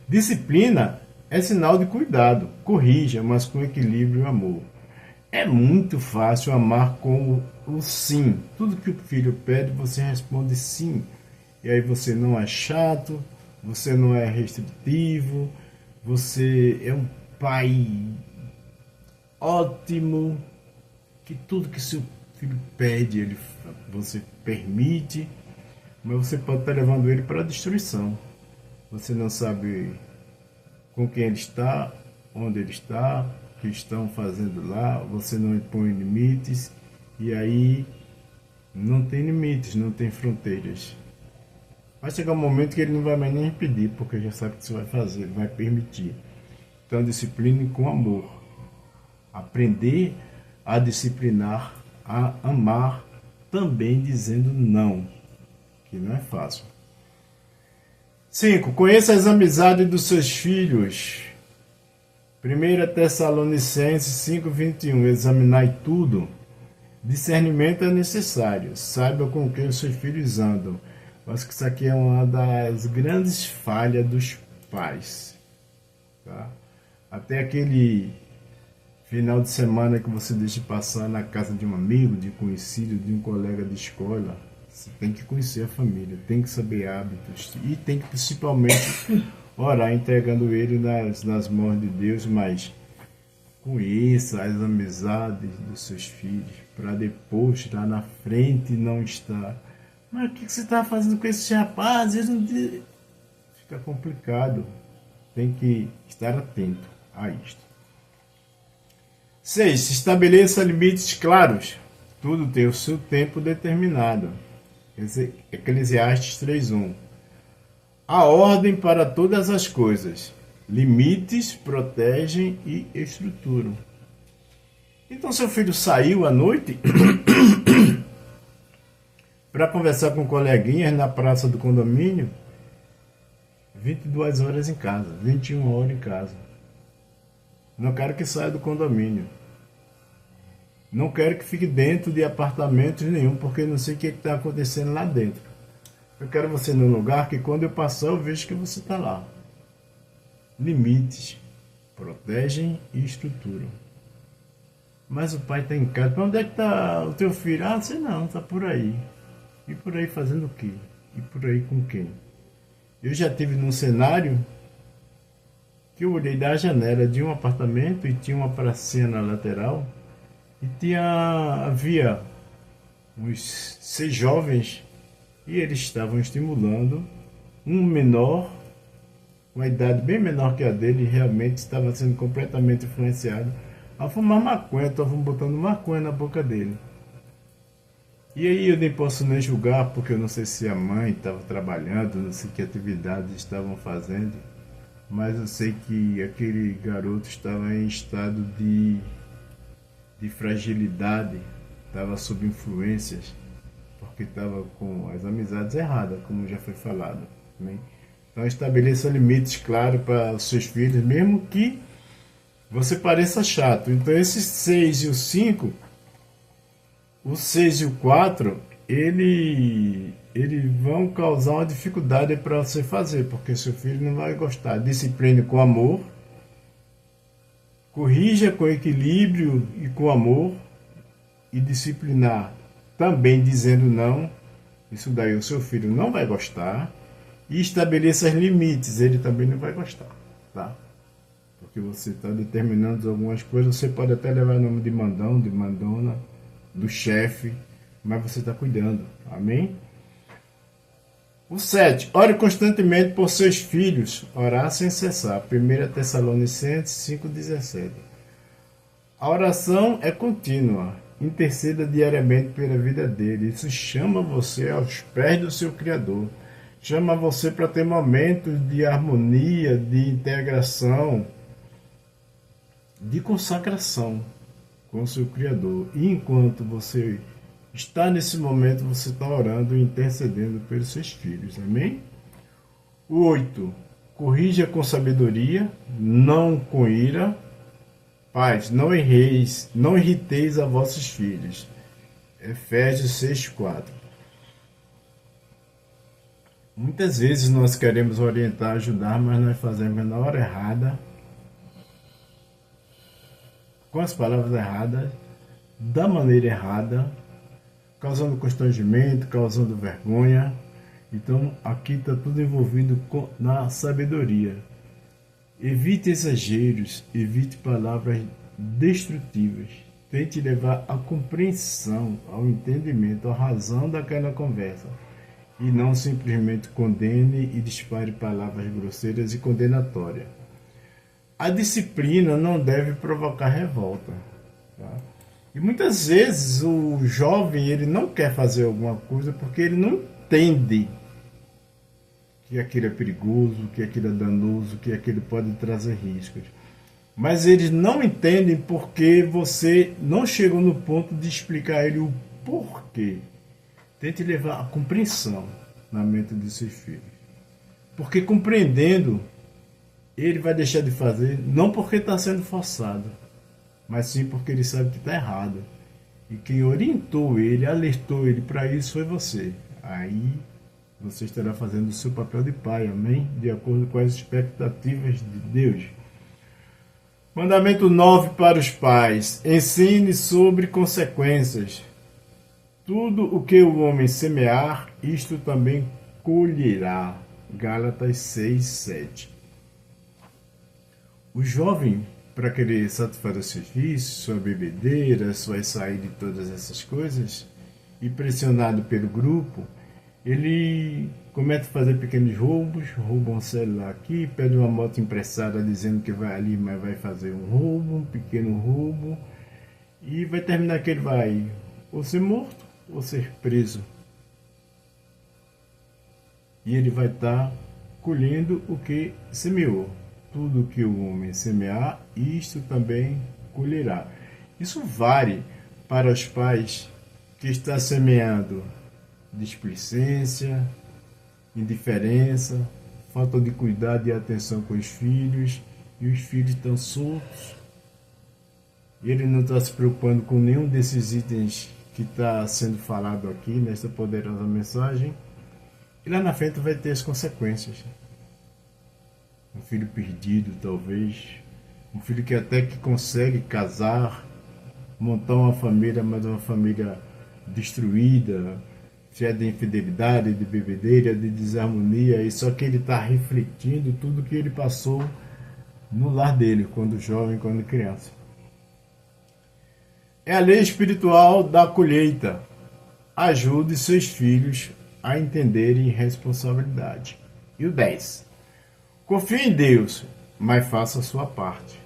Disciplina é sinal de cuidado. Corrija, mas com equilíbrio e amor. É muito fácil amar com o sim. Tudo que o filho pede, você responde sim. E aí você não é chato, você não é restritivo, você é um pai ótimo, que tudo que seu filho pede, você permite, mas você pode estar levando ele para a destruição. Você não sabe com quem ele está, onde ele está, o que estão fazendo lá, você não impõe limites, e aí não tem limites, não tem fronteiras. Vai chegar um momento que ele não vai mais nem pedir, porque já sabe o que você vai fazer, ele vai permitir. Então, discipline com amor. Aprender a disciplinar, a amar, também dizendo não, que não é fácil. 5. Conheça as amizades dos seus filhos. 1 Tessalonicenses 5:21. Examinai tudo. Discernimento é necessário. Saiba com quem os seus filhos andam. Eu acho que isso aqui é uma das grandes falhas dos pais. Tá? Até aquele Final de semana que você deixa passar na casa de um amigo, de conhecido, de um colega de escola. Você tem que conhecer a família, tem que saber hábitos e tem que principalmente orar, entregando ele nas mãos de Deus, mas conheça as amizades dos seus filhos, para depois, lá na frente, não estar. Mas o que você está fazendo com esses rapazes? Fica complicado. Tem que estar atento a isto. 6. Estabeleça limites claros. Tudo tem o seu tempo determinado. Eclesiastes 3:1. A ordem para todas as coisas. Limites protegem e estruturam. Então, seu filho saiu à noite para conversar com coleguinhas na praça do condomínio. 22 horas em casa, 21 horas em casa. Não quero que saia do condomínio. Não quero que fique dentro de apartamentos nenhum, porque eu não sei o que está acontecendo lá dentro. Eu quero você num lugar que quando eu passar eu vejo que você está lá. Limites protegem e estruturam. Mas o pai está em casa. Para onde é que está o teu filho? Ah, sei não, está por aí. E por aí fazendo o quê? E por aí com quem? Eu já tive num cenário que eu olhei da janela de um apartamento e tinha uma pracinha na lateral e havia uns 6 jovens e eles estavam estimulando um menor, uma idade bem menor que a dele, e realmente estava sendo completamente influenciado a fumar maconha. Estavam botando maconha na boca dele. E aí eu nem posso nem julgar, porque eu não sei se a mãe estava trabalhando, não sei que atividades estavam fazendo, mas eu sei que aquele garoto estava em estado de fragilidade, estava sob influências, porque estava com as amizades erradas, como já foi falado. Né? Então estabeleça limites claros para os seus filhos, mesmo que você pareça chato. Então esses 6 e o 5... O 6 e o 4, eles vão causar uma dificuldade para você fazer, porque seu filho não vai gostar. Discipline com amor, corrija com equilíbrio e com amor, e disciplinar também dizendo não. Isso daí o seu filho não vai gostar. E estabeleça os limites, ele também não vai gostar, tá? Porque você está determinando algumas coisas, você pode até levar o nome de mandão, de mandona, do chefe, mas você está cuidando. Amém? O 7. Ore constantemente por seus filhos. Orar sem cessar. 1 Tessalonicenses 5,17. A oração é contínua. Interceda diariamente pela vida dele. Isso chama você aos pés do seu Criador. Chama você para ter momentos de harmonia, de integração, de consagração com o seu Criador. E enquanto você está nesse momento, você está orando e intercedendo pelos seus filhos. Amém? O 8. Corrija com sabedoria, não com ira. Pais, não erreis, não irriteis a vossos filhos. Efésios 6,4. Muitas vezes nós queremos orientar, ajudar, mas nós fazemos na hora errada, com as palavras erradas, da maneira errada, causando constrangimento, causando vergonha. Então aqui está tudo envolvido na sabedoria. Evite exageros, evite palavras destrutivas. Tente levar a compreensão, ao entendimento, à razão daquela conversa. E não simplesmente condene e dispare palavras grosseiras e condenatórias. A disciplina não deve provocar revolta. Tá? E muitas vezes o jovem ele não quer fazer alguma coisa porque ele não entende que aquilo é perigoso, que aquilo é danoso, que aquilo pode trazer riscos. Mas eles não entendem porque você não chegou no ponto de explicar a ele o porquê. Tente levar a compreensão na mente de seus filhos. Porque compreendendo, ele vai deixar de fazer, não porque está sendo forçado, mas sim porque ele sabe que está errado. E quem orientou ele, alertou ele para isso foi você. Aí você estará fazendo o seu papel de pai, amém? De acordo com as expectativas de Deus. Mandamento 9 para os pais. Ensine sobre consequências. Tudo o que o homem semear, isto também colherá. Gálatas 6, 7. O jovem, para querer satisfazer seus vícios, sua bebedeira, sua saída e todas essas coisas, e pressionado pelo grupo, ele começa a fazer pequenos roubos, rouba um celular aqui, pede uma moto emprestada dizendo que vai ali, mas vai fazer um roubo, um pequeno roubo, e vai terminar que ele vai ou ser morto ou ser preso. E ele vai estar colhendo o que semeou. Tudo que o homem semear, isto também colherá. Isso vale para os pais que estão semeando displicência, indiferença, falta de cuidado e atenção com os filhos, e os filhos estão soltos. E ele não está se preocupando com nenhum desses itens que está sendo falado aqui nesta poderosa mensagem. E lá na frente vai ter as consequências. Um filho perdido, talvez. Um filho que até que consegue casar, montar uma família, mas uma família destruída, cheia de infidelidade, de bebedeira, de desarmonia. E só que ele está refletindo tudo que ele passou no lar dele, quando jovem, quando criança. É a lei espiritual da colheita. Ajude seus filhos a entenderem responsabilidade. E o 10. Confie em Deus, mas faça a sua parte.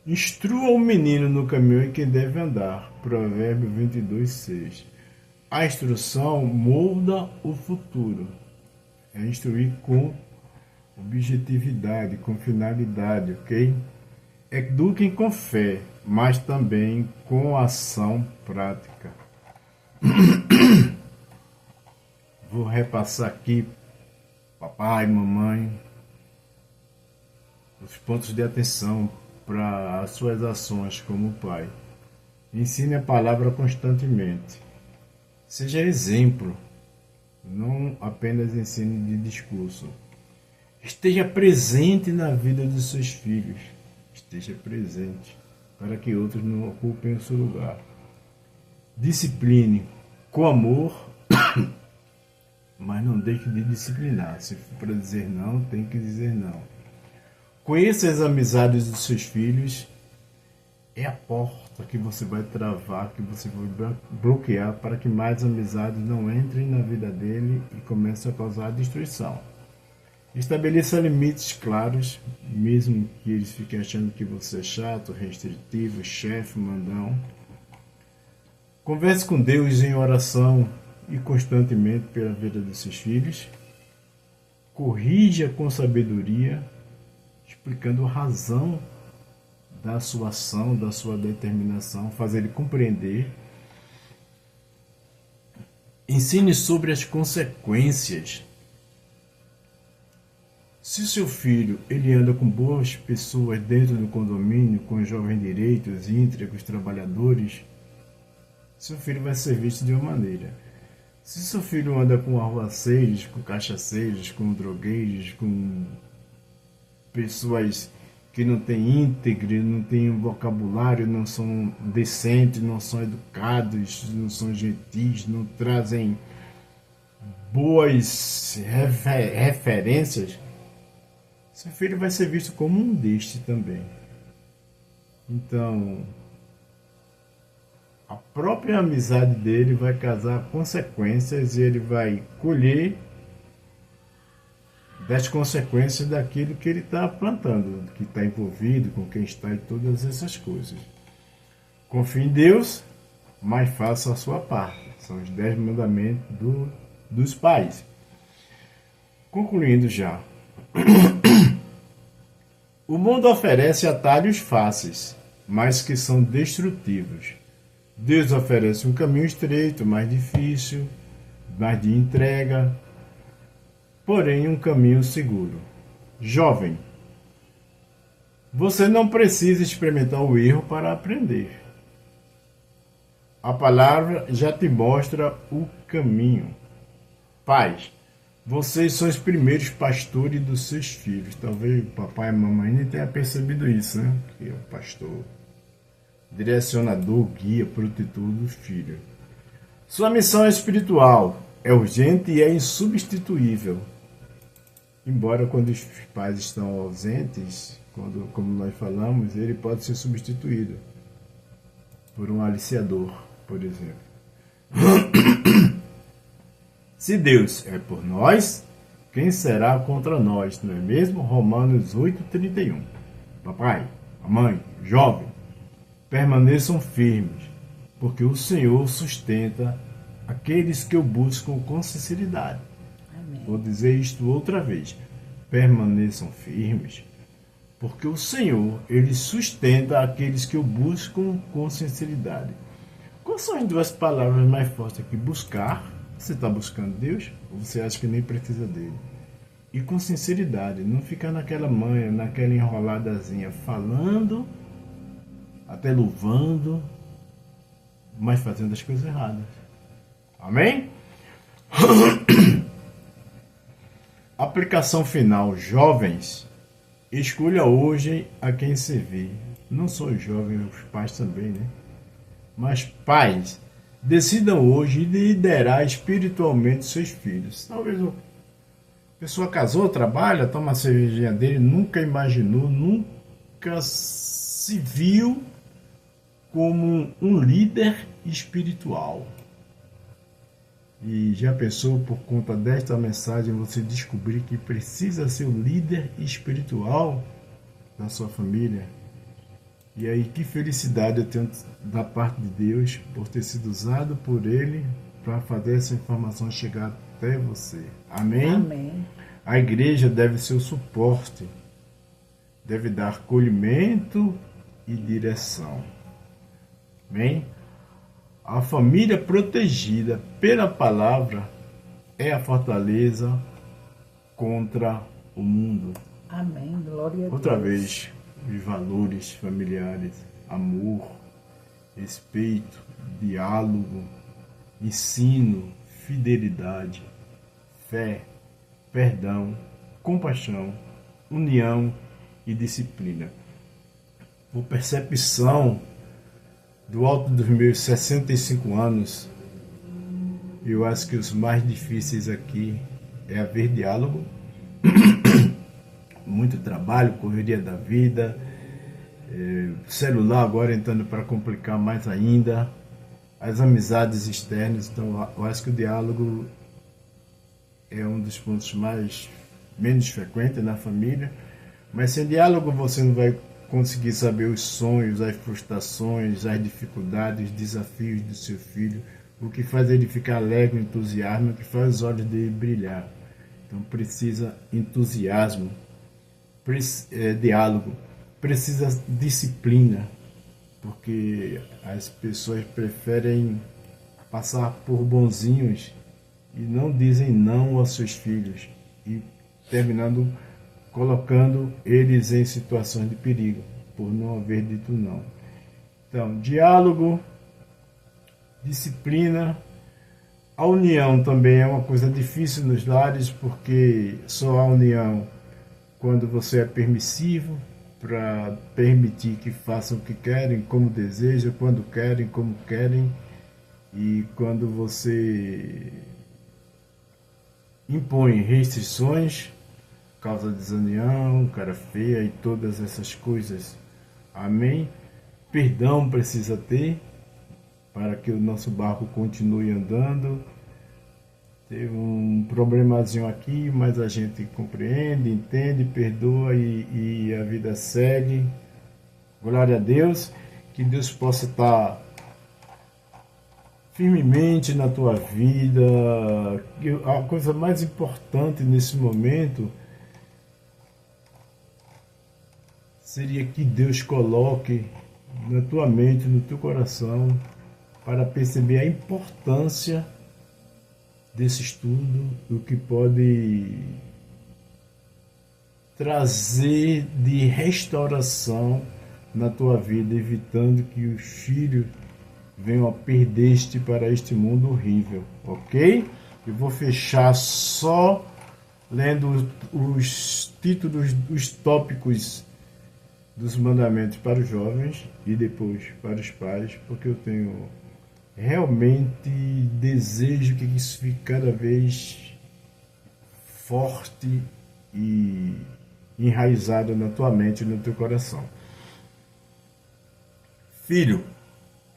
Instrua o menino no caminho em que deve andar. Provérbio 22, 6. A instrução molda o futuro. É instruir com objetividade, com finalidade, ok? Eduquem com fé, mas também com ação prática. Vou repassar aqui, papai, mamãe, os pontos de atenção para as suas ações como pai. Ensine a palavra constantemente. Seja exemplo, não apenas ensine de discurso. Esteja presente na vida dos seus filhos. Esteja presente para que outros não ocupem o seu lugar. Discipline com amor, mas não deixe de disciplinar. Se for para dizer não, tem que dizer não. Conheça as amizades dos seus filhos. É a porta que você vai travar, que você vai bloquear para que mais amizades não entrem na vida dele e comecem a causar destruição. Estabeleça limites claros, mesmo que eles fiquem achando que você é chato, restritivo, chefe, mandão. Converse com Deus em oração e constantemente pela vida dos seus filhos. Corrija com sabedoria, explicando a razão da sua ação, da sua determinação, fazer ele compreender. Ensine sobre as consequências. Se seu filho ele anda com boas pessoas dentro do condomínio, com jovens direitos, íntegros, trabalhadores, seu filho vai ser visto de uma maneira. Se seu filho anda com arruaceiros, com cachaceiros, com drogueiros, com pessoas que não têm íntegro, não têm um vocabulário, não são decentes, não são educados, não são gentis, não trazem boas referências, seu filho vai ser visto como um deste também. Então, a própria amizade dele vai causar consequências e ele vai colher das consequências daquilo que ele está plantando, que está envolvido, com quem está e todas essas coisas. Confie em Deus, mas faça a sua parte. São os 10 mandamentos dos pais. Concluindo já. O mundo oferece atalhos fáceis, mas que são destrutivos. Deus oferece um caminho estreito, mais difícil, mais de entrega, porém um caminho seguro. Jovem, você não precisa experimentar o erro para aprender. A palavra já te mostra o caminho. Pais, Vocês são os primeiros pastores dos seus filhos. Talvez o papai e a mamãe nem tenham percebido isso, né? Que é o pastor, direcionador, guia, protetor do filho. Sua missão é espiritual, é urgente e é insubstituível. Embora quando os pais estão ausentes, como nós falamos, ele pode ser substituído por um aliciador, por exemplo. Se Deus é por nós, quem será contra nós? Não é mesmo? Romanos 8,31. Papai, mamãe, jovem, permaneçam firmes, porque o Senhor sustenta aqueles que o buscam com sinceridade. Amém. Vou dizer isto outra vez. Permaneçam firmes, porque o Senhor, ele sustenta aqueles que o buscam com sinceridade. Quais são as duas palavras mais fortes aqui? Buscar. Você está buscando Deus ou você acha que nem precisa dele? E com sinceridade, não ficar naquela manha, naquela enroladazinha, falando, até louvando, mas fazendo as coisas erradas. Amém? Aplicação final. Jovens, escolha hoje a quem servir. Não só os jovens, os pais também, né? Mas pais, decidam hoje liderar espiritualmente seus filhos. Talvez a pessoa casou, trabalha, toma a cervejinha dele, nunca imaginou, nunca se viu como um líder espiritual. E já pensou, por conta desta mensagem, você descobrir que precisa ser o líder espiritual da sua família? E aí, que felicidade eu tenho da parte de Deus por ter sido usado por Ele para fazer essa informação chegar até você. Amém? Amém. A igreja deve ser o suporte, deve dar acolhimento e direção. Amém? A família protegida pela palavra é a fortaleza contra o mundo. Amém. Glória a Deus. Outra vez, os valores familiares, amor, respeito, diálogo, ensino, fidelidade, fé, perdão, compaixão, união e disciplina. Por percepção do alto dos meus 65 anos, eu acho que os mais difíceis aqui é haver diálogo, muito trabalho, correria da vida, celular agora entrando para complicar mais ainda, as amizades externas. Então eu acho que o diálogo é um dos pontos menos frequentes na família, mas sem diálogo você não vai conseguir saber os sonhos, as frustrações, as dificuldades, os desafios do seu filho, o que faz ele ficar alegre, entusiasmo, o que faz os olhos dele brilhar. Então precisa entusiasmo, diálogo, precisa disciplina, porque as pessoas preferem passar por bonzinhos e não dizem não aos seus filhos, e terminando colocando eles em situações de perigo, por não haver dito não. Então, diálogo, disciplina. A união também é uma coisa difícil nos lares, porque só há união quando você é permissivo, para permitir que façam o que querem, como desejam, quando querem, como querem, e quando você impõe restrições, causa desunião, cara feia e todas essas coisas. Amém? Perdão precisa ter para que o nosso barco continue andando. Teve um problemazinho aqui, mas a gente compreende, entende, perdoa e a vida segue. Glória a Deus. Que Deus possa estar firmemente na tua vida. A coisa mais importante nesse momento seria que Deus coloque na tua mente, no teu coração, para perceber a importância desse estudo, o que pode trazer de restauração na tua vida, evitando que os filhos venham a perder-te para este mundo horrível, ok? Eu vou fechar só lendo os títulos, os tópicos dos mandamentos para os jovens e depois para os pais, porque eu tenho realmente desejo que isso fique cada vez forte e enraizado na tua mente e no teu coração. Filho,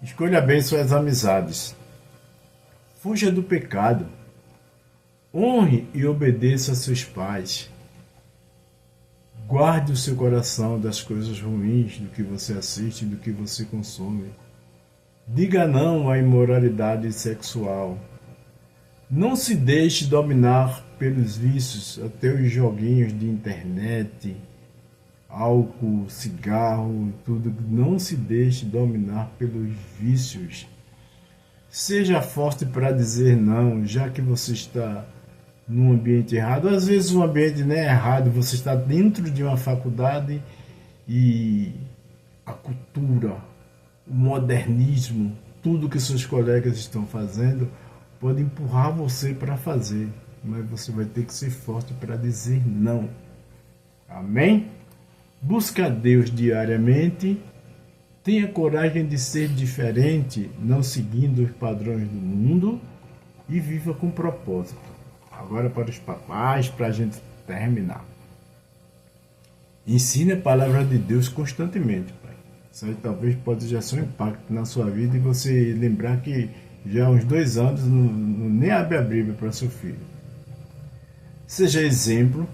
escolha bem suas amizades. Fuja do pecado. Honre e obedeça a seus pais. Guarde o seu coração das coisas ruins, do que você assiste, do que você consome. Diga não à imoralidade sexual. Não se deixe dominar pelos vícios, até os joguinhos de internet, álcool, cigarro, tudo. Não se deixe dominar pelos vícios. Seja forte para dizer não, já que você está num ambiente errado. Às vezes o ambiente não é errado, você está dentro de uma faculdade e a cultura, o modernismo, tudo que seus colegas estão fazendo pode empurrar você para fazer, mas você vai ter que ser forte para dizer não. Amém? Busca a Deus diariamente, tenha coragem de ser diferente, não seguindo os padrões do mundo, e viva com propósito. Agora para os papais, para a gente terminar. Ensine a palavra de Deus constantemente, pai. Isso aí talvez pode já ser um impacto na sua vida e você lembrar que já há uns 2 anos nem abre a Bíblia para seu filho. Seja exemplo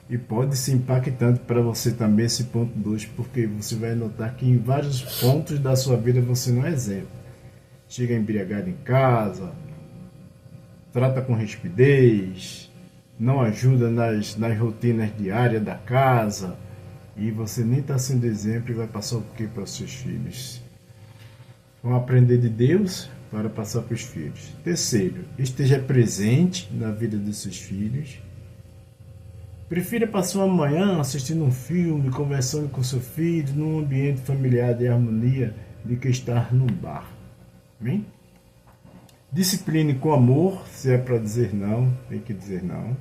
e pode ser impactante para você também esse ponto 2, porque você vai notar que em vários pontos da sua vida você não é exemplo. Chega embriagado em casa, trata com rispidez, não ajuda nas rotinas diárias da casa, e você nem está sendo exemplo e vai passar o que para os seus filhos? Vão aprender de Deus para passar para os filhos. Terceiro, esteja presente na vida dos seus filhos. Prefira passar uma manhã assistindo um filme, conversando com seu filho, num ambiente familiar de harmonia, do que estar num bar. Amém? Discipline com amor, se é para dizer não, tem que dizer não.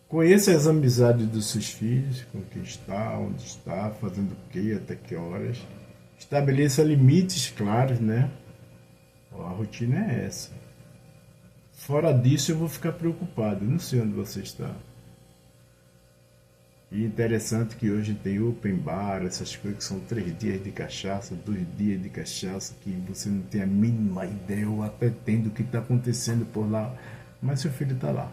Conheça as amizades dos seus filhos, com quem está, onde está, fazendo o que, até que horas. Estabeleça limites claros, né? A rotina é essa. Fora disso eu vou ficar preocupado, não sei onde você está. E interessante que hoje tem open bar, essas coisas que são 3 dias de cachaça, 2 dias de cachaça, que você não tem a mínima ideia ou até tem do que está acontecendo por lá, mas seu filho está lá.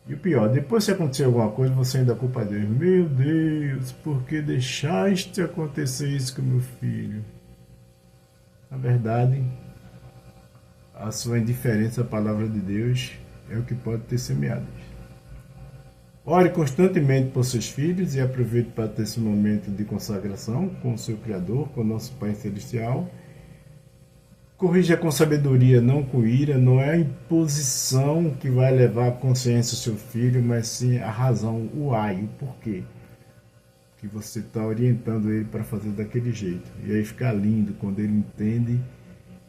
E o pior, depois se acontecer alguma coisa, você ainda culpa Deus. Meu Deus, por que deixaste acontecer isso com meu filho? Na verdade, a sua indiferença à palavra de Deus é o que pode ter semeado. Ore constantemente por seus filhos e aproveite para ter esse momento de consagração com o seu Criador, com o nosso Pai Celestial. Corrija com sabedoria, não com ira. Não é a imposição que vai levar à consciência do seu filho, mas sim a razão, o why, o porquê. Que você está orientando ele para fazer daquele jeito. E aí fica lindo quando ele entende.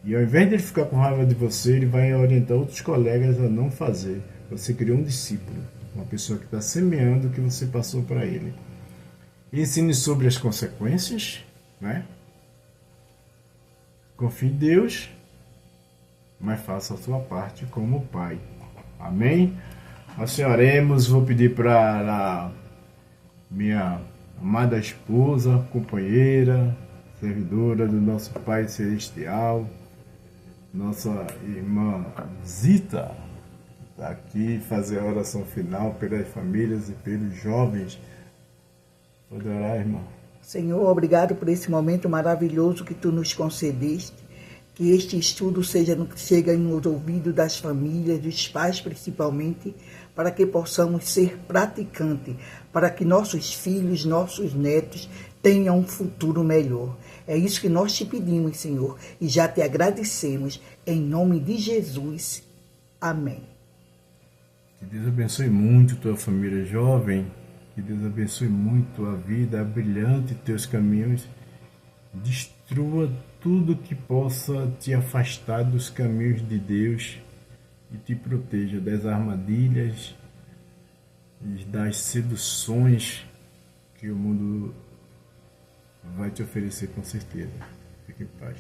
E ao invés de ele ficar com raiva de você, ele vai orientar outros colegas a não fazer. Você criou um discípulo. Uma pessoa que está semeando o que você passou para ele. Ensine sobre as consequências, né? Confie em Deus, mas faça a sua parte como pai. Amém? Assim oremos. Vou pedir para a minha amada esposa, companheira, servidora do nosso Pai Celestial, nossa irmã Zita, aqui fazer a oração final pelas famílias e pelos jovens. Pode orar, irmã. Senhor, obrigado por esse momento maravilhoso que Tu nos concedeste. Que este estudo chegue nos ouvidos das famílias, dos pais principalmente, para que possamos ser praticantes, para que nossos filhos, nossos netos tenham um futuro melhor. É isso que nós te pedimos, Senhor, e já te agradecemos. Em nome de Jesus. Amém. Que Deus abençoe muito tua família jovem. Que Deus abençoe muito a vida brilhante, teus caminhos. Destrua tudo que possa te afastar dos caminhos de Deus e te proteja das armadilhas e das seduções que o mundo vai te oferecer com certeza. Fique em paz.